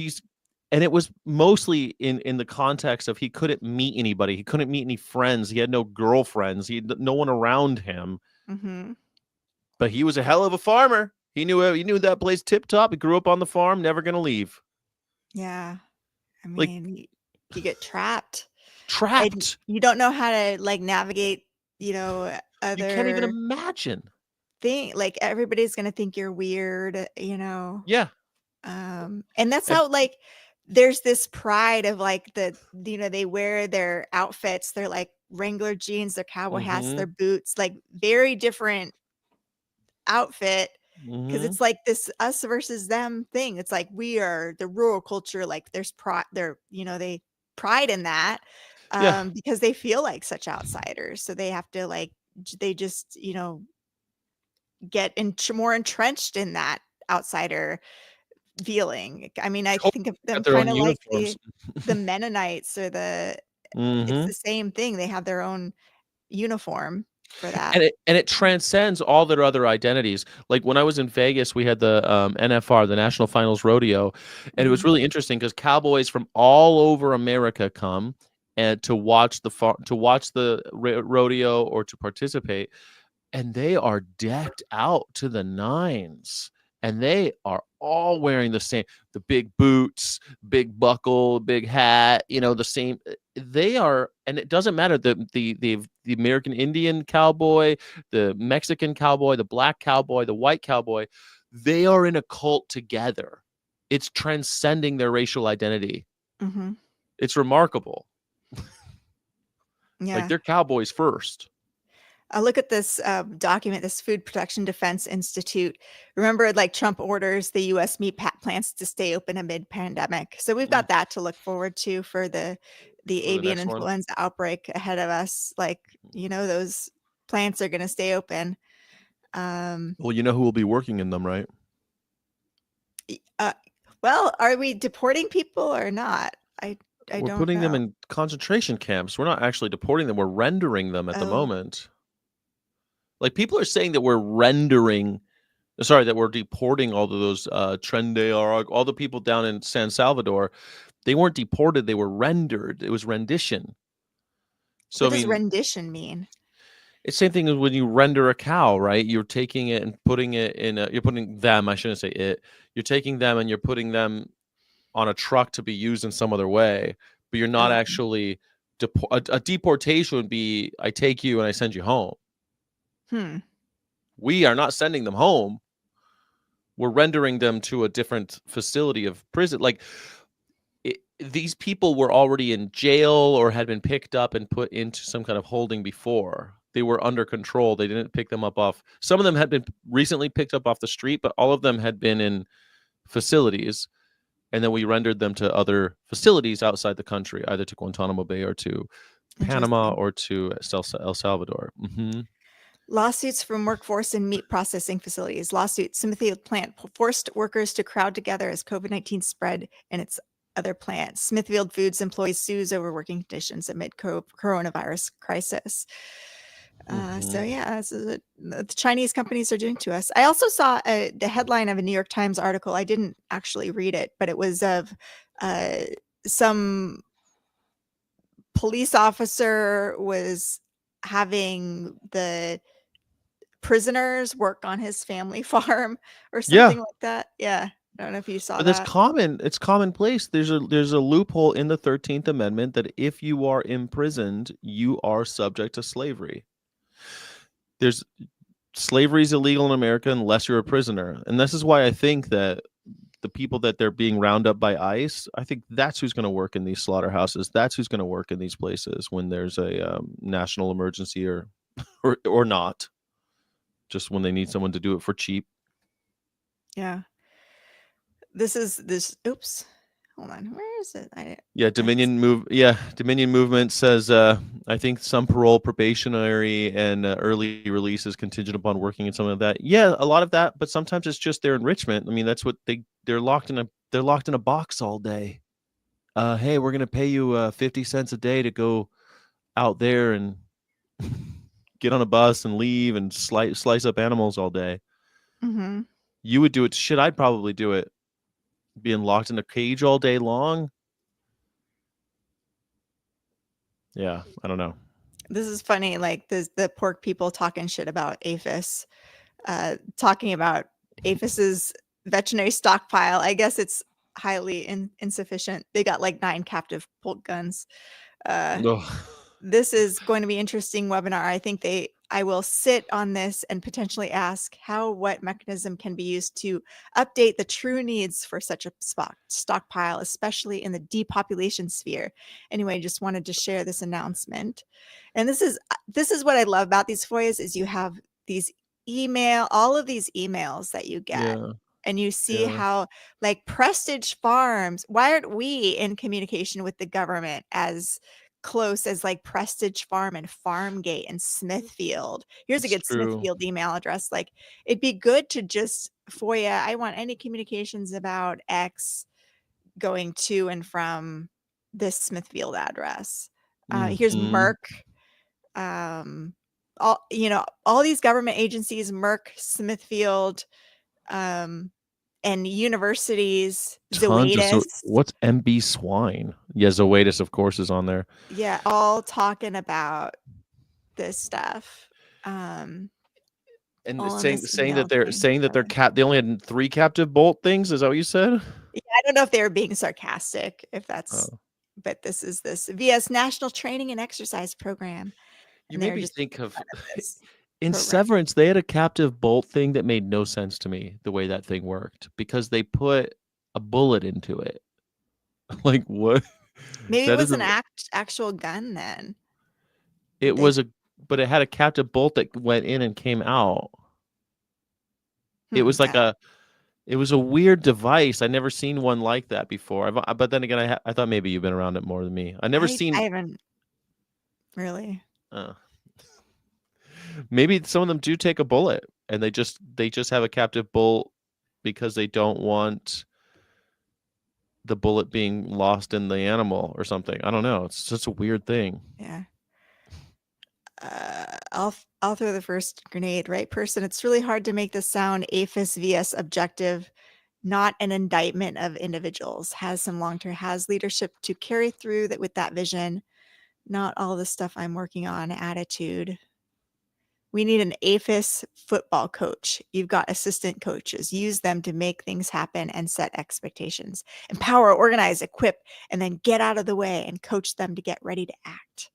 and it was mostly in the context of he couldn't meet anybody, he couldn't meet any friends, he had no girlfriends, he had no one around him, Mhm. but he was a hell of a farmer. He knew that place tip top. He grew up on the farm, never gonna leave. Yeah. I Like mean, you get trapped and trapped. you don't know how to, like, navigate, You can't even other imagine. like, everybody's gonna think you're weird, Yeah. and that's And how, like, there's this pride of, like, they wear their outfits, their, like, Wrangler jeans, their cowboy hats, their mhm. boots, like, very different outfit, because Mhm. it's like this us versus them thing. It's like we are the rural culture, like, there's pride they pride in that, Yeah. because they feel like such outsiders, so they have to, like, they just, get more entrenched in that outsider feeling. I mean, I Totally think of got them their own kinda like uniforms. the Mennonites or it's the Mhm. same thing. They have their own uniform for that. And it transcends all their other identities. Like, when I was in Vegas, we had the, NFR, the National Finals Rodeo, and it was Mhm, really interesting because cowboys from all over America come and to watch the rodeo or to participate, and they are decked out to the nines, and they are all wearing the big boots, big buckle, big hat, the same. They are, and it doesn't matter, the American Indian cowboy, the Mexican cowboy, the black cowboy, the white cowboy, they are in a cult together. It's transcending their racial identity. mhm. It's remarkable. Like, Yeah. they're cowboys first. I look at this document, this Food Protection Defense Institute. Remember, like Trump orders the U.S. meat plants to stay open amid pandemic. So we've Mm, got that to look forward to for the for the avian next one. influenza outbreak ahead of us. Like, those plants are going to stay open. Um, Well, you know who will be working in them, right? y- uh, well, are we deporting people or not? I We're don't putting them know. in concentration camps. We're not actually deporting them. We're rendering them at the Oh, moment. Like, people are saying that we're rendering, sorry, that we're deporting all of those all the people down in San Salvador. They weren't deported. They were rendered. It was rendition. So, what I does mean, rendition mean? it's the same thing as when you render a cow, right? You're taking it and putting it you're putting them, I shouldn't say it. You're taking them and you're putting them on a truck to be used in some other way, but you're not Oh, actually a deportation would be I take you and I send you home. hmm. We are not sending them home. We're rendering them to a different facility of prison. Like, these people were already in jail or had been picked up and put into some kind of holding before. They were under control. They didn't pick them up off. Some of them had been recently picked up off the street, but all of them had been in facilities, and then we rendered them to other facilities outside the country, either to Guantanamo Bay or to Panama Interesting. or to El Salvador. Lawsuits from workforce and meat processing facilities. Lawsuit: Smithfield plant forced workers to crowd together as COVID-19 spread in its other plants. Smithfield Foods employees sues over working conditions amid coronavirus crisis. So Hmm. yeah, this is what the Chinese companies are doing to us. I also saw the headline of a New York Times article. I didn't actually read it, but it was of uh, some police officer was having the prisoners work on his family farm or Yeah, something like that. Yeah, I don't know if you saw but that's that. common. It's commonplace. There's a loophole in the 13th Amendment that if you are imprisoned, you are subject to slavery. There's Slavery is illegal in America unless you're a prisoner, and this is why I think that the people that they're being round up by ICE, I think that's who's going to work in these slaughterhouses. That's who's going to work in these places when there's a national emergency or not. Just when they need someone to do it for cheap. Yeah. This is this oops. Hold on. Where is it? Yeah, Dominion movement says I think some parole, probationary, and early release is contingent upon working and something like that. Yeah, a lot of that, but sometimes it's just their enrichment. I mean, that's what they're locked in a box all day. Hey, we're gonna pay you 50 cents a day to go out there and get on a bus and leave and slice up animals all day. Mm-hmm. You would do it. Shit, I'd probably do it. Being locked in a cage all day long. Yeah, I don't know. This is funny. Like the pork people talking shit about APHIS, talking about APHIS's veterinary stockpile. I guess it's highly insufficient. They got like 9 captive bolt guns. Ugh. This is going to be interesting webinar. I think I will sit on this and potentially ask how what mechanism can be used to update the true needs for such a stockpile, especially in the depopulation sphere. Anyway, just wanted to share this announcement. And this is what I love about these FOIAs is you have these all of these emails that you get. Yeah. And you see how like Prestige Farms, why aren't we in communication with the government as close as like Prestige Farm and Farmgate and Smithfield? Here's a good Smithfield email address. Like it'd be good to just FOIA, I want any communications about X going to and from this Smithfield address. Here's Merck. All these government agencies, Merck, Smithfield, and universities, Zoetis. What's MB Swine? Yeah, Zoetis, of course, is on there. Yeah, all talking about this stuff. And saying that they only had 3 captive bolt things. Is that what you said? Yeah, I don't know if they were being sarcastic, if that's, but this is this VS National Training and Exercise Program. You made me think of in Severance, they had a captive bolt thing that made no sense to me, the way that thing worked, because they put a bullet into it. Like, what? Maybe it was an actual gun then. But it had a captive bolt that went in and came out. It was like it was a weird device. I never seen one like that before. But then again, I thought maybe you've been around it more than me. I haven't really. Maybe some of them do take a bullet and they just have a captive bolt because they don't want the bullet being lost in the animal or something. I don't know. It's just a weird thing. Yeah. I'll throw the first grenade, right person. It's really hard to make this sound APHIS VS objective, not an indictment of individuals. Has some long-term, has leadership to carry through that with that vision. Not all the stuff I'm working on attitude. We need an APHIS football coach. You've got assistant coaches. Use them to make things happen and set expectations. Empower, organize, equip, and then get out of the way and coach them to get ready to act.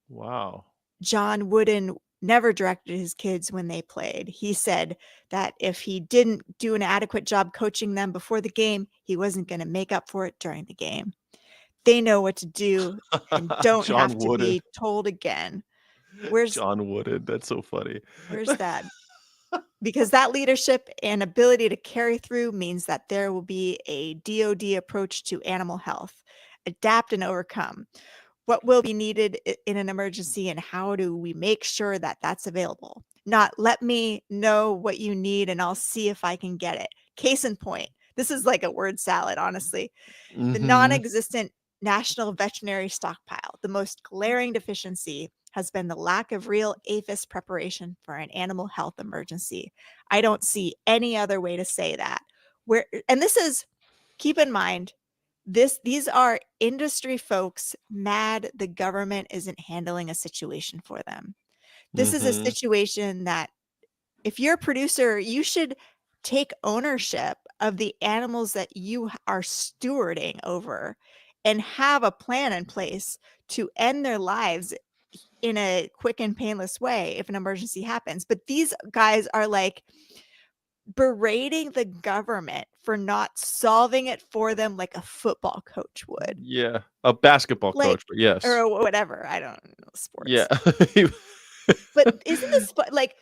Wow. John Wooden never directed his kids when they played. He said that if he didn't do an adequate job coaching them before the game, he wasn't going to make up for it during the game. They know what to do and don't have to be told again. Where's John Wooden? That's so funny. Where's that? Because that leadership and ability to carry through means that there will be a DoD approach to animal health. Adapt and overcome. What will be needed in an emergency and how do we make sure that that's available? Not let me know what you need and I'll see if I can get it. Case in point, this is like a word salad, honestly. The non-existent national veterinary stockpile, the most glaring deficiency has been the lack of real APHIS preparation for an animal health emergency. I don't see any other way to say that. And this is, keep in mind, these are industry folks mad the government isn't handling a situation for them. This is a situation that if you're a producer, you should take ownership of the animals that you are stewarding over and have a plan in place to end their lives in a quick and painless way if an emergency happens. But these guys are like berating the government for not solving it for them like a football coach would. Yeah, a basketball coach, but yes. Or whatever. I don't know sports. Yeah. But isn't this like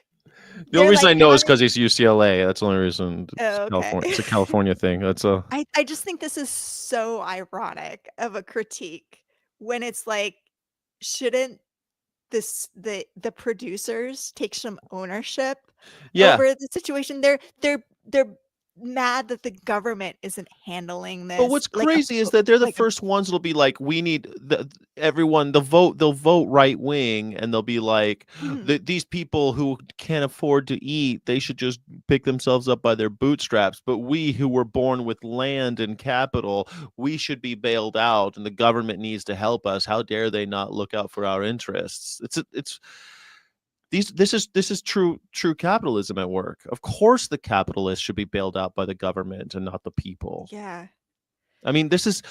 the only reason I know is because he's UCLA. That's the only reason. It's a California thing. That's I just think this is so ironic of a critique when it's like, shouldn't the producers take some ownership over the situation? They're mad that the government isn't handling But this what's crazy is that they're the like a first ones that'll be like, we need everyone. They'll vote right wing, and they'll be like, Mhm. these people who can't afford to eat, they should just pick themselves up by their bootstraps. But we who were born with land and capital, we should be bailed out, and the government needs to help us. How dare they not look out for our interests? This is true capitalism at work. Of course, the capitalists should be bailed out by the government and not the people. Yeah. I mean, this is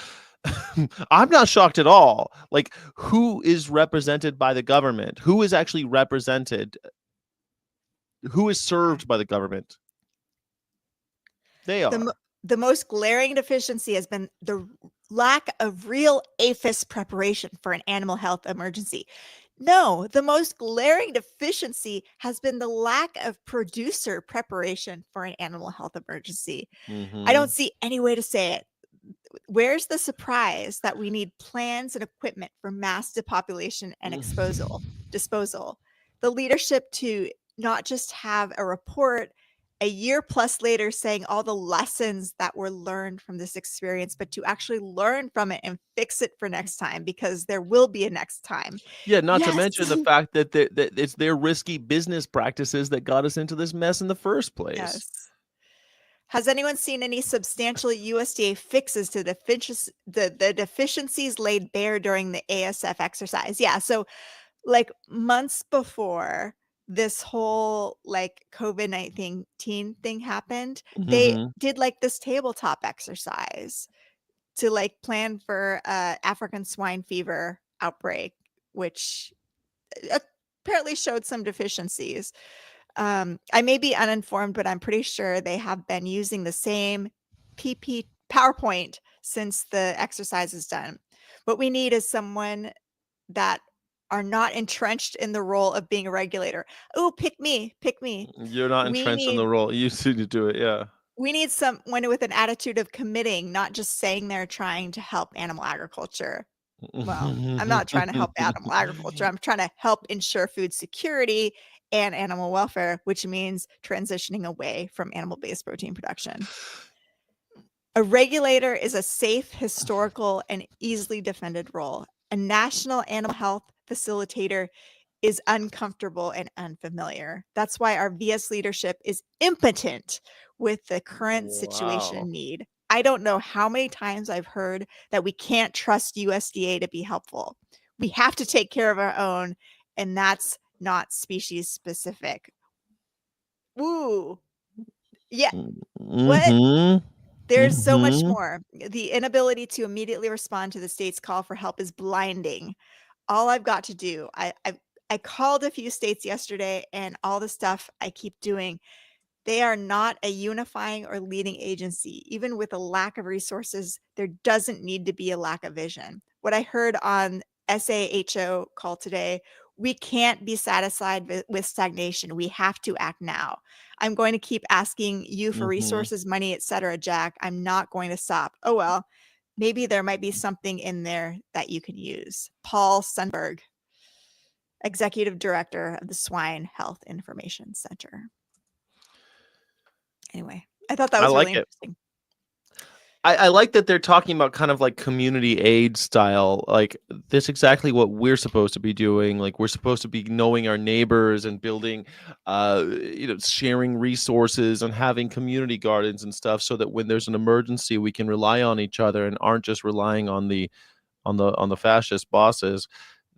I'm not shocked at all. Like, who is represented by the government? Who is actually represented? Who is served by the government? They The are. the most glaring deficiency has been the lack of real APHIS preparation for an animal health emergency. No, the most glaring deficiency has been the lack of producer preparation for an animal health emergency. I don't Mm-hmm. see any way to say it. Where's the surprise that we need plans and equipment for mass depopulation and disposal? The leadership to not just have a report a year plus later saying all the lessons that were learned from this experience, but to actually learn from it and fix it for next time because there will be a next time. Yeah, not to Yes. mention the fact that that it's their risky business practices that got us into this mess in the first place. Yes. Has anyone seen any substantial USDA fixes to the deficiencies laid bare during the ASF exercise? Yeah, so like months before this whole like COVID-19 thing happened, they Mm-hmm. did like this tabletop exercise to like plan for African swine fever outbreak, which apparently showed some deficiencies. I may be uninformed, but I'm pretty sure they have been using the same PP PowerPoint since the exercise is done. What we need is someone that are not entrenched in the role of being a regulator. Oh, pick me, pick me. You're not We entrenched in the need role. You need to do it. Yeah. we need someone with an attitude of committing, not just saying they're trying to help animal agriculture. Well, I'm not trying to help animal agriculture. I'm trying to help ensure food security and animal welfare, which means transitioning away from animal-based protein production. A regulator is a safe, historical, and easily defended role. A national animal health facilitator is uncomfortable and unfamiliar. That's why our VS leadership is impotent with the current Wow. situation need. I don't know how many times I've heard that we can't trust USDA to be helpful. We have to take care of our own, and that's not species specific. Ooh. Yeah. What? Mm-hmm. There's so much Mm-hmm. more. The inability to immediately respond to the state's call for help is blinding. All I've got to do, I called a few states yesterday, and all the stuff I keep doing, they are not a unifying or leading agency. Even with a lack of resources, there doesn't need to be a lack of vision. What I heard on SAHO call today, we can't be satisfied with stagnation. We have to act now. I'm going to keep asking you for Mm-hmm. resources, money, etc., Jack. I'm not going to stop. Oh well, maybe there might be something in there that you can use. Paul Sundberg, Executive Director of the Swine Health Information Center. Anyway, I thought that I was like really it. interesting. I like that they're talking about kind of like community aid style. Like, this exactly what we're supposed to be doing. Like, we're supposed to be knowing our neighbors and building, sharing resources and having community gardens and stuff, so that when there's an emergency, we can rely on each other and aren't just relying on the fascist bosses.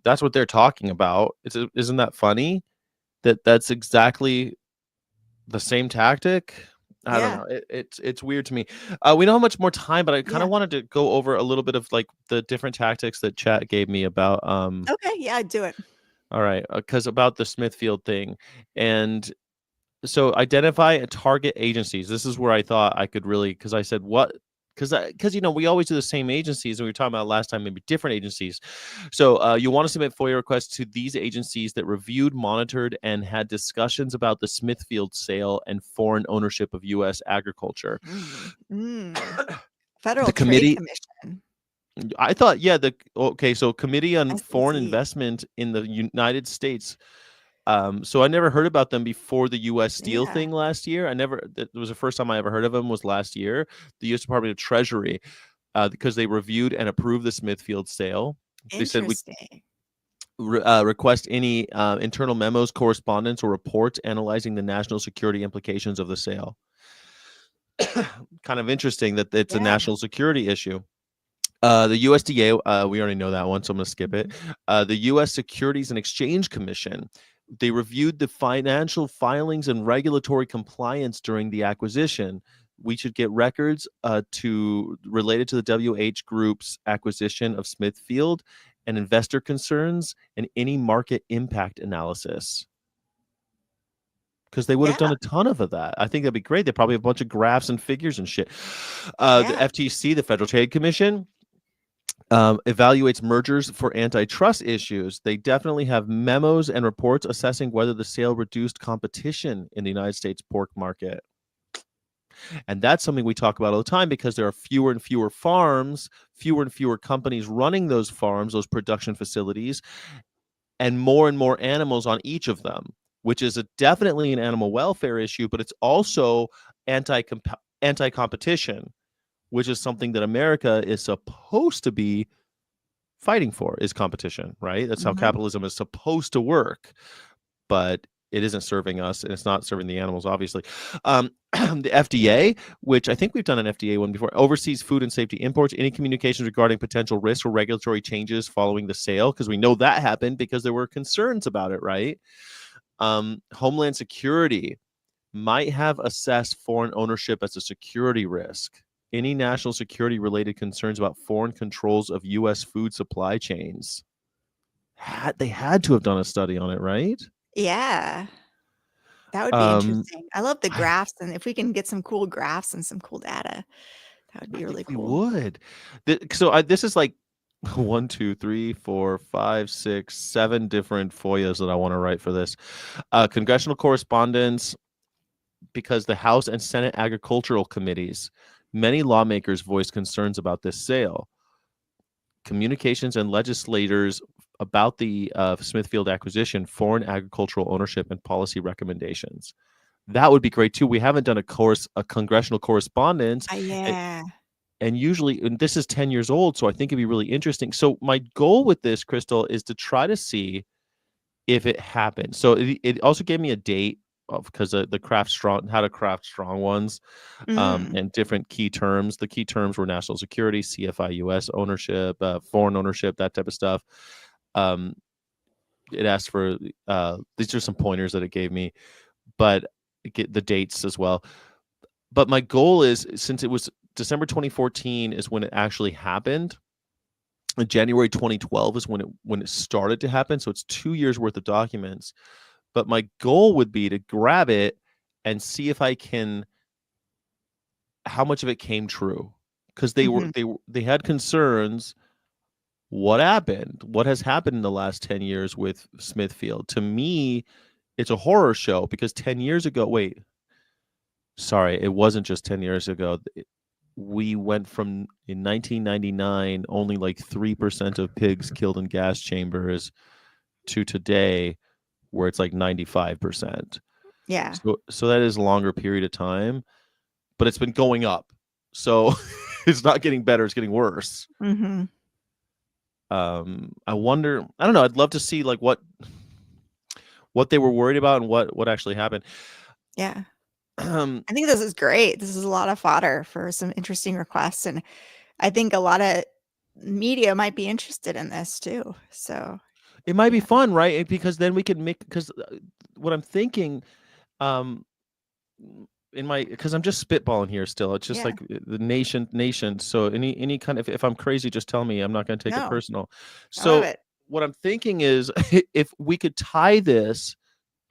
That's what they're talking about. Isn't that funny? That's exactly the same tactic. I don't Yeah, know. It's weird to me. We don't have much more time, but I kind yeah. of wanted to go over a little bit of like the different tactics that chat gave me about. Okay, yeah, do it. All right, because about the Smithfield thing, and so identify and target agencies. This is where I thought I could really, because I said what, because we always do the same agencies, and we were talking about last time maybe different agencies. So you want to submit FOIA requests to these agencies that reviewed, monitored, and had discussions about the Smithfield sale and foreign ownership of U.S. agriculture. Federal The Trade committee, Commission, I thought, yeah, so Committee on Foreign SEC. Investment in the United States So I never heard about them before the U.S. Steel Yeah. thing last year. That was the first time I ever heard of them was last year. The U.S. Department of Treasury, because they reviewed and approved the Smithfield sale. They said we Interesting. request any internal memos, correspondence, or reports analyzing the national security implications of the sale. Kind of interesting that it's a Yeah. national security issue. The USDA, we already know that one, so I'm going to skip it. The U.S. Securities and Exchange Commission, they reviewed the financial filings and regulatory compliance during the acquisition. We should get records related to the WH Group's acquisition of Smithfield and investor concerns and any market impact analysis. Because they would have Yeah. done a ton of that. I think that'd be great. They probably have a bunch of graphs and figures and shit. Yeah. The FTC, the Federal Trade Commission, evaluates mergers for antitrust issues. They definitely have memos and reports assessing whether the sale reduced competition in the United States pork market. And that's something we talk about all the time because there are fewer and fewer farms, fewer and fewer companies running those farms, those production facilities, and more animals on each of them, which is definitely an animal welfare issue, but it's also anti-competition, which is something that America is supposed to be fighting for, is competition, right? That's how capitalism is supposed to work, but it isn't serving us, and it's not serving the animals, obviously. The FDA, which I think we've done an FDA one before, oversees food and safety imports, any communications regarding potential risks or regulatory changes following the sale, because we know that happened because there were concerns about it, right? Homeland Security might have assessed foreign ownership as a security risk. Any national security related concerns about foreign controls of U.S. food supply chains. They had to have done a study on it, right? Yeah. That would be interesting. I love the graphs, and if we can get some cool graphs and some cool data, that would be really We cool. would. This is like 1, 2, 3, 4, 5, 6, 7 different FOIAs that I want to write for this. Congressional correspondence, because the House and Senate agricultural committees, many lawmakers voiced concerns about this sale. Communications and legislators about the Smithfield acquisition, foreign agricultural ownership, and policy recommendations. That would be great too. We haven't done a congressional correspondence, Yeah. and usually, and this is 10 years old, so I think it'd be really interesting. So my goal with this, Crystal, is to try to see if it happened. So it also gave me a date because the craft strong, how to craft strong ones, and different key terms. The key terms were national security, CFI US ownership, foreign ownership, that type of stuff. It asked for these are some pointers that it gave me, but get the dates as well. But my goal is, since it was December 2014 is when it actually happened, January 2012 is when it started to happen. So it's 2 years worth of documents. But my goal would be to grab it and see if I can, how much of it came true, because they had concerns. What happened? What has happened in the last 10 years with Smithfield? To me, it's a horror show because 10 years ago, wait, sorry, it wasn't just 10 years ago. We went from, in 1999, only like 3% of pigs killed in gas chambers, to today where it's like 95%. Yeah. So that is a longer period of time, but it's been going up. So it's not getting better, it's getting worse. I wonder, I don't know, I'd love to see like what they were worried about and what actually happened. Yeah. I think this is great. This is a lot of fodder for some interesting requests, and I think a lot of media might be interested in this too. So it might be fun, right? Because then we can make, because what I'm thinking, because I'm just spitballing here still. It's just like the nation. So any kind of, if I'm crazy, just tell me. I'm not going to take it personal. I love So it. what I'm thinking is, if we could tie this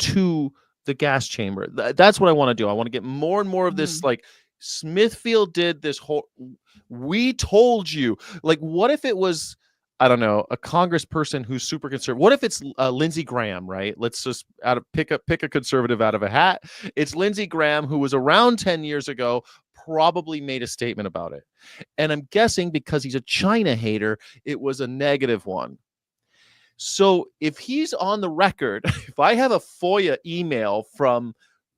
to the gas chamber, that's what I want to do. I want to get more and more of this, like Smithfield did this whole, we told you, like, what if it was, I don't know, a congressperson who's super conservative? What if it's Lindsey Graham, right? Let's just pick a conservative out of a hat. It's Lindsey Graham, who was around 10 years ago, probably made a statement about it. And I'm guessing because he's a China hater, it was a negative one. So if he's on the record, if I have a FOIA email from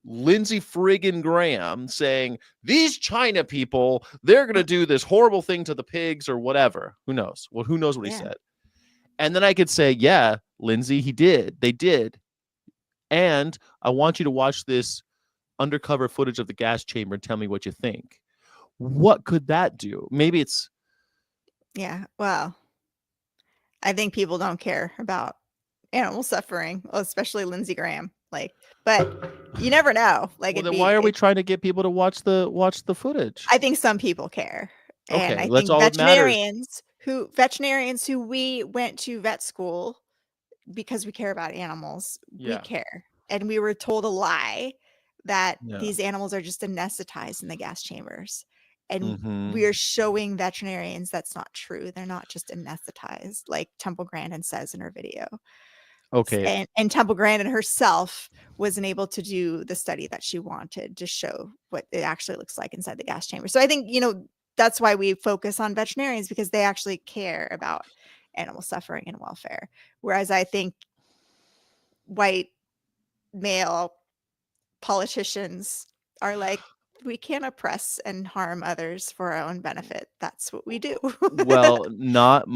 Lindsey friggin' Graham saying these China people, they're going to do this horrible thing to the pigs or whatever, who knows? Well, who knows what he Yeah. said? And then I could say, yeah, Lindsey, he did. They did. And I want you to watch this undercover footage of the gas chamber and tell me what you think. What could that do? Maybe it's. Yeah. Well, I think people don't care about animal suffering, especially Lindsey Graham. But you never know. Well, then why are we trying to get people to watch the footage? I think some people care. And Okay, I that's think all that matters. veterinarians who we went to vet school because we care about animals, we Yeah. care. And we were told a lie that Yeah. these animals are just anesthetized in the gas chambers. And Mhm. we are showing veterinarians that's not true. They're not just anesthetized, like Temple Grandin says in her video. Okay. And Temple Grandin herself wasn't able to do the study that she wanted to show what it actually looks like inside the gas chamber. So I think, that's why we focus on veterinarians, because they actually care about animal suffering and welfare. Whereas I think white male politicians are like, we can't oppress and harm others for our own benefit. That's what we do. Well, not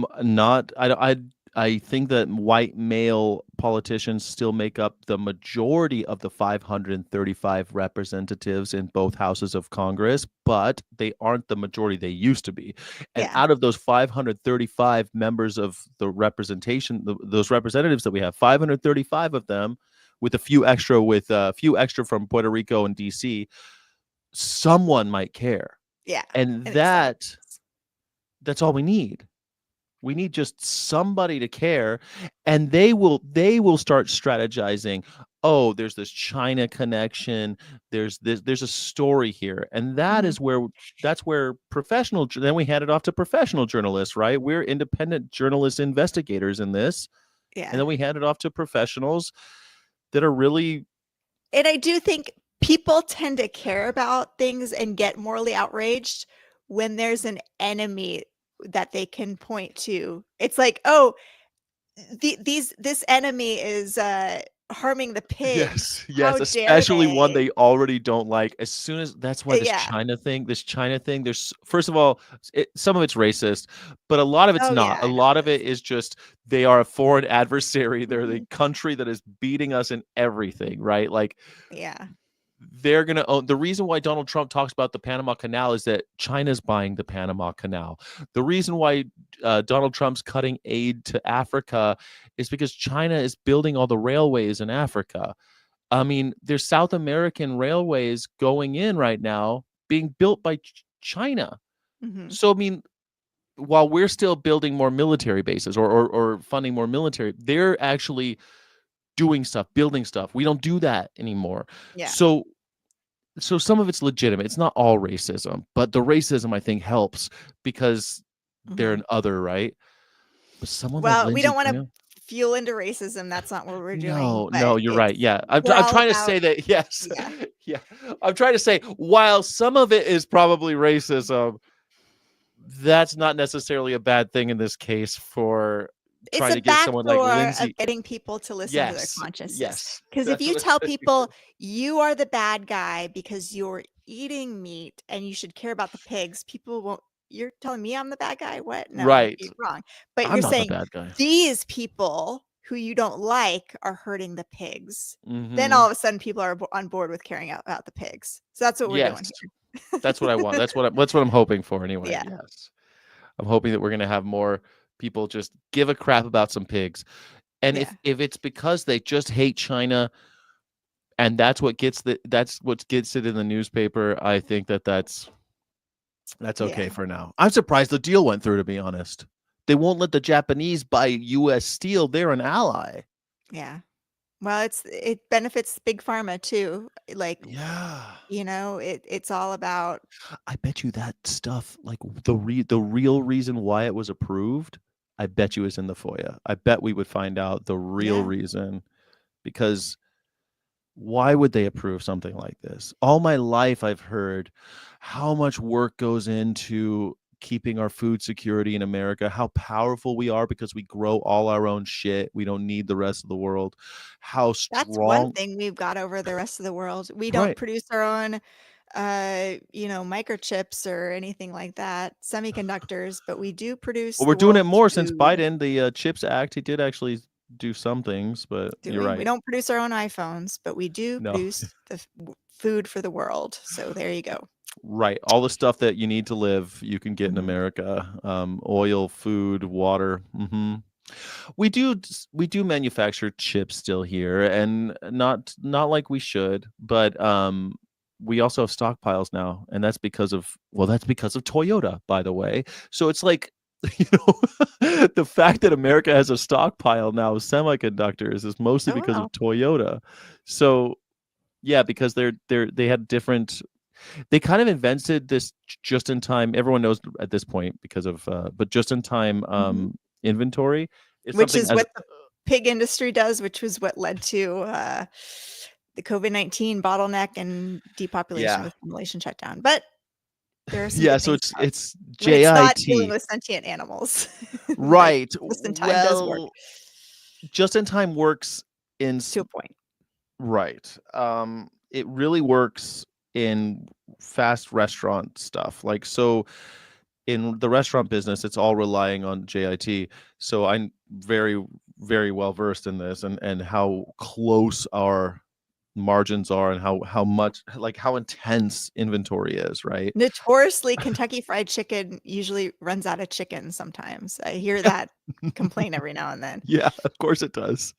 I think that white male politicians still make up the majority of the 535 representatives in both houses of Congress, but they aren't the majority they used to be. And Yeah. out of those 535 members of the representation, those representatives that we have, 535 of them, with a few extra from Puerto Rico and DC, someone might care. Yeah. And I think so. that's all we need. We need just somebody to care, and they will start strategizing. Oh, there's this China connection. There's a story here, and that's where professional. Then we hand it off to professional journalists, right? We're independent journalists, investigators in this, Yeah. and then we hand it off to professionals that are really. And I do think people tend to care about things and get morally outraged when there's an enemy that they can point to. It's like, oh, this enemy is harming the pigs. Yes, How dare especially one they? they already don't like. As soon as that's why this Yeah. China thing, there's first of all, some of it's racist, but a lot of it's Oh not. yeah, A I know lot it of it is just they are a foreign adversary. They're the country that is beating us in everything, right? Like, yeah. they're going to own. The reason why Donald Trump talks about the Panama Canal is that China's buying the Panama Canal. The reason why Donald Trump's cutting aid to Africa is because China is building all the railways in Africa. I mean, there's South American railways going in right now being built by China. So, I mean, while we're still building more military bases or funding more military, they're actually doing stuff, building stuff. We don't do that anymore. Yeah. So some of it's legitimate. It's not all racism, but the racism I think helps because they're an other, right? But someone like Well, we Lindsey don't want to Graham. fuel into racism. That's not what we're doing. No, But you're right. Yeah, I'm we're all trying to about, say that. Yes, yeah. yeah. I'm trying to say while some of it is probably racism, that's not necessarily a bad thing in this case for It's trying a to get someone like backdoor of Lindsey. getting people to listen to their Yes, consciences. yes. Because if That's you what tell I'm people you are the bad guy because you're eating meat and you should care about the pigs, people won't. You're telling me I'm the bad guy? What? No, right. you're wrong. But I'm you're not the saying bad guy. these people who you don't like are hurting the pigs. Then Mm-hmm. all of a sudden people are on board with caring about the pigs. So that's what we're doing Yes. here. That's what I want. That's what I'm hoping for anyway. Yeah. Yes. I'm hoping that we're going to have more people just give a crap about some pigs. And Yeah. if it's because they just hate China and that's what gets it in the newspaper, I think that's okay Yeah. for now. I'm surprised the deal went through, to be honest. They won't let the Japanese buy US steel. They're an ally. Yeah. Well, it benefits big pharma too. Like, Yeah. it's all about. I bet you that stuff, like the real reason why it was approved, I bet you is in the FOIA. I bet we would find out the real reason, because why would they approve something like this? All my life I've heard how much work goes into keeping our food security in America, how powerful we are because we grow all our own shit. We don't need the rest of the world. How That's one strong. thing we've got over the rest of the world. We don't Right. produce our own, microchips or anything like that, semiconductors, but we do produce Well, we're the doing it world's more since food. Biden, the CHIPS Act. He did actually do some things, but Do you're we? We right. don't produce our own iPhones, but we do No. produce the food for the world. So there you go. Right. All the stuff that you need to live, you can get in Mhm. America. Oil, food, water. We do manufacture chips still here, and not like we should, but we also have stockpiles now, and that's because of Toyota, by the way. So it's like, the fact that America has a stockpile now of semiconductors is mostly Oh, because of wow. Toyota. So yeah, because they had different, they kind of invented this just in time. Everyone knows at this point because of but just in time Mhm. inventory is Which something is as what the pig industry does, which was what led to, the COVID-19 bottleneck and depopulation yeah. with population shutdown. But there are some Yeah, good so things about it's when it's not dealing JIT. with sentient animals, but Right. just in time does work Well, just in time works in to a point. right. It really works in fast restaurant stuff. Like, so in the restaurant business, it's all relying on JIT. So I'm very, very well versed in this, and how close our margins are, and how much, like, how intense inventory is, right? Notoriously, Kentucky Fried Chicken usually runs out of chicken sometimes. I hear that complaint every now and then. Yeah, of course it does.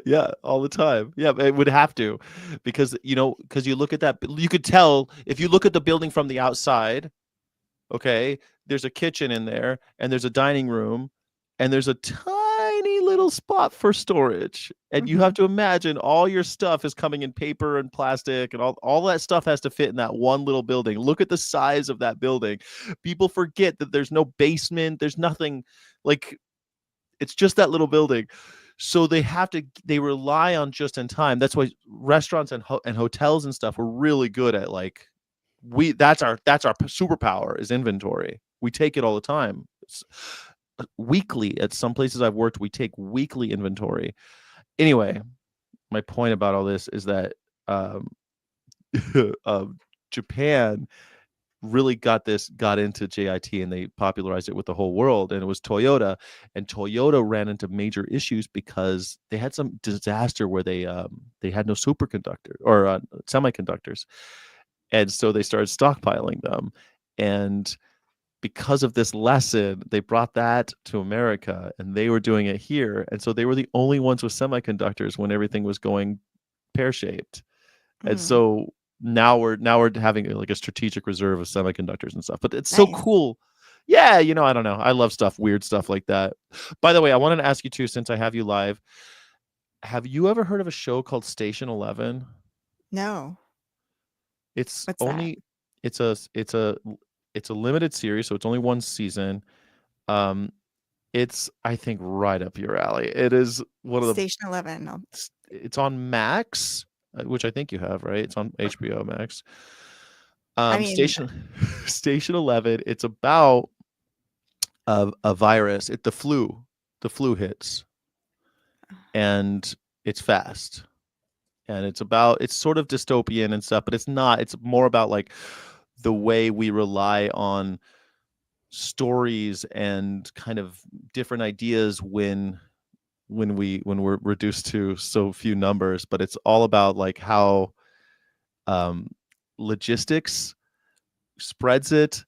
Yeah, all the time. Yeah, it would have to, because because you look at that, you could tell if you look at the building from the outside. Okay, there's a kitchen in there, and there's a dining room, and there's a tiny little spot for storage. And you have Mhm. to imagine all your stuff is coming in paper and plastic, and all that stuff has to fit in that one little building. Look at the size of that building. People forget that there's no basement, there's nothing, like, it's just that little building. So they rely on just in time. That's why restaurants and hotels and stuff were really good at, like, that's our superpower is inventory. We take it all the time. Weekly at some places I've worked, we take weekly inventory. Anyway, my point about all this is that um, uh, Japan really got into JIT, and they popularized it with the whole world, and it was Toyota. And Toyota ran into major issues because they had some disaster where they had no superconductor or semiconductors, and so they started stockpiling them. And because of this lesson, they brought that to America, and they were doing it here, and so they were the only ones with semiconductors when everything was going pear-shaped. And Mm, so now we're having like a strategic reserve of semiconductors and stuff. But it's so nice. cool. Yeah, I don't know. I love stuff, weird stuff like that. By the way, I wanted to ask you too, since I have you live, have you ever heard of a show called Station 11? No. It's What's that? only it's a limited series, so it's only one season. Um, it's, I think, right up your alley. It is one of the Station 11. it's on Max, which I think you have, right? It's on HBO Max. I mean, Station Station 11. It's about a virus. The flu hits, and it's fast, and it's sort of dystopian and stuff, but it's not. It's more about, like, the way we rely on stories and kind of different ideas when we're reduced to so few numbers. But it's all about, like, how um logistics spreads it,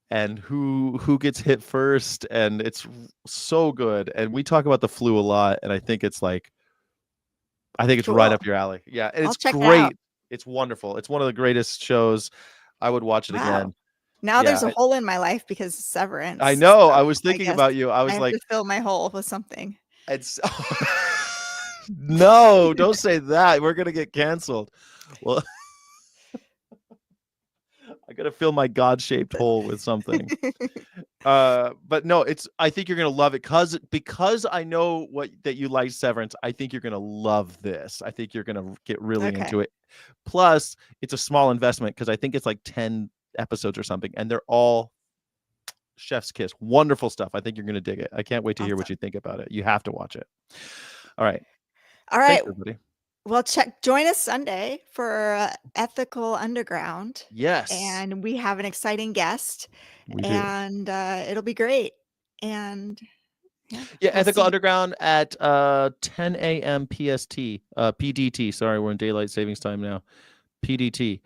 and who gets hit first, and it's so good. And we talk about the flu a lot, and I think it's right cool. up your alley. Yeah, and I'll it's check it out. great. It's wonderful. It's one of the greatest shows. I would watch it Wow. again. Now there's Yeah, a hole in my life because of I Severance, know. so I was I thinking guess about you. I I was have to like, fill my hole with something. it's no, don't say that. We're gonna get canceled. Well, I gotta fill my God-shaped hole with something. But no, I think you're gonna love it, because I know that you like Severance. I think you're gonna love this. I think you're gonna get really Okay. into it. Plus, it's a small investment because I think it's like 10 episodes or something, and they're all Chef's Kiss. Wonderful stuff. I think you're going to dig it. I can't wait to hear what Awesome. you think about it. You have to watch it. All right. All right. Thanks, everybody. Well, join us Sunday for Ethical Underground. Yes. And we have an exciting guest, We do. and it'll be great. And Yeah, we'll Ethical see. Underground at 10 a.m. PST. PDT. Sorry, we're in daylight savings time now. PDT.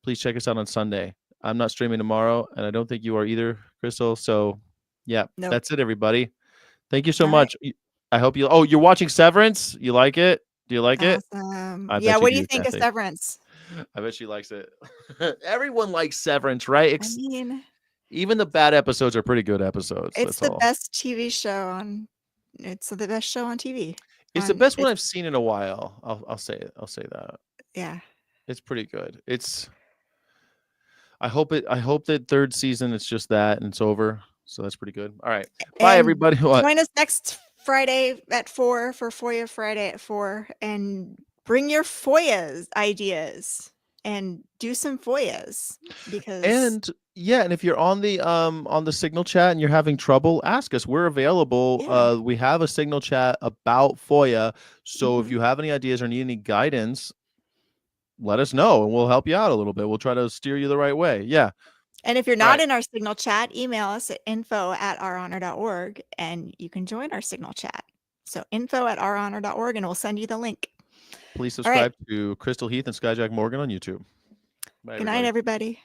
Please check us out on Sunday. I'm not streaming tomorrow, and I don't think you are either, Crystal. So, yeah, Nope. that's it, everybody. Thank you so All much. I hope you. Oh, you're watching Severance. You like it? Do you like it? Awesome. I Yeah, bet what you do you do, think of Kathy. Severance? I bet she likes it. Everyone likes Severance, right? I mean, Even the bad episodes are pretty good episodes. it's That's the all. best TV show on. It's the best show on TV. It's the best one I've seen in a while. I'll say it. I'll say that. Yeah. It's pretty good. I hope that third season it's just that and it's over. So that's pretty good. All right. Bye, everybody. Join us next Friday at 4 for Foia Friday at 4, and bring your FOIAs ideas and do some FOIAs because And if you're on the Signal chat and you're having trouble, ask us. We're available. Yeah. We have a Signal chat about FOIA. So if you have any ideas or need any guidance, let us know and we'll help you out a little bit. We'll try to steer you the right way. Yeah. And if you're not in our Signal chat, email us at info@ourhonor.org and you can join our Signal chat. So info@ourhonor.org and we'll send you the link. Please subscribe to Crystal Heath and Skyjack Morgan on YouTube. Bye, Good night, everybody.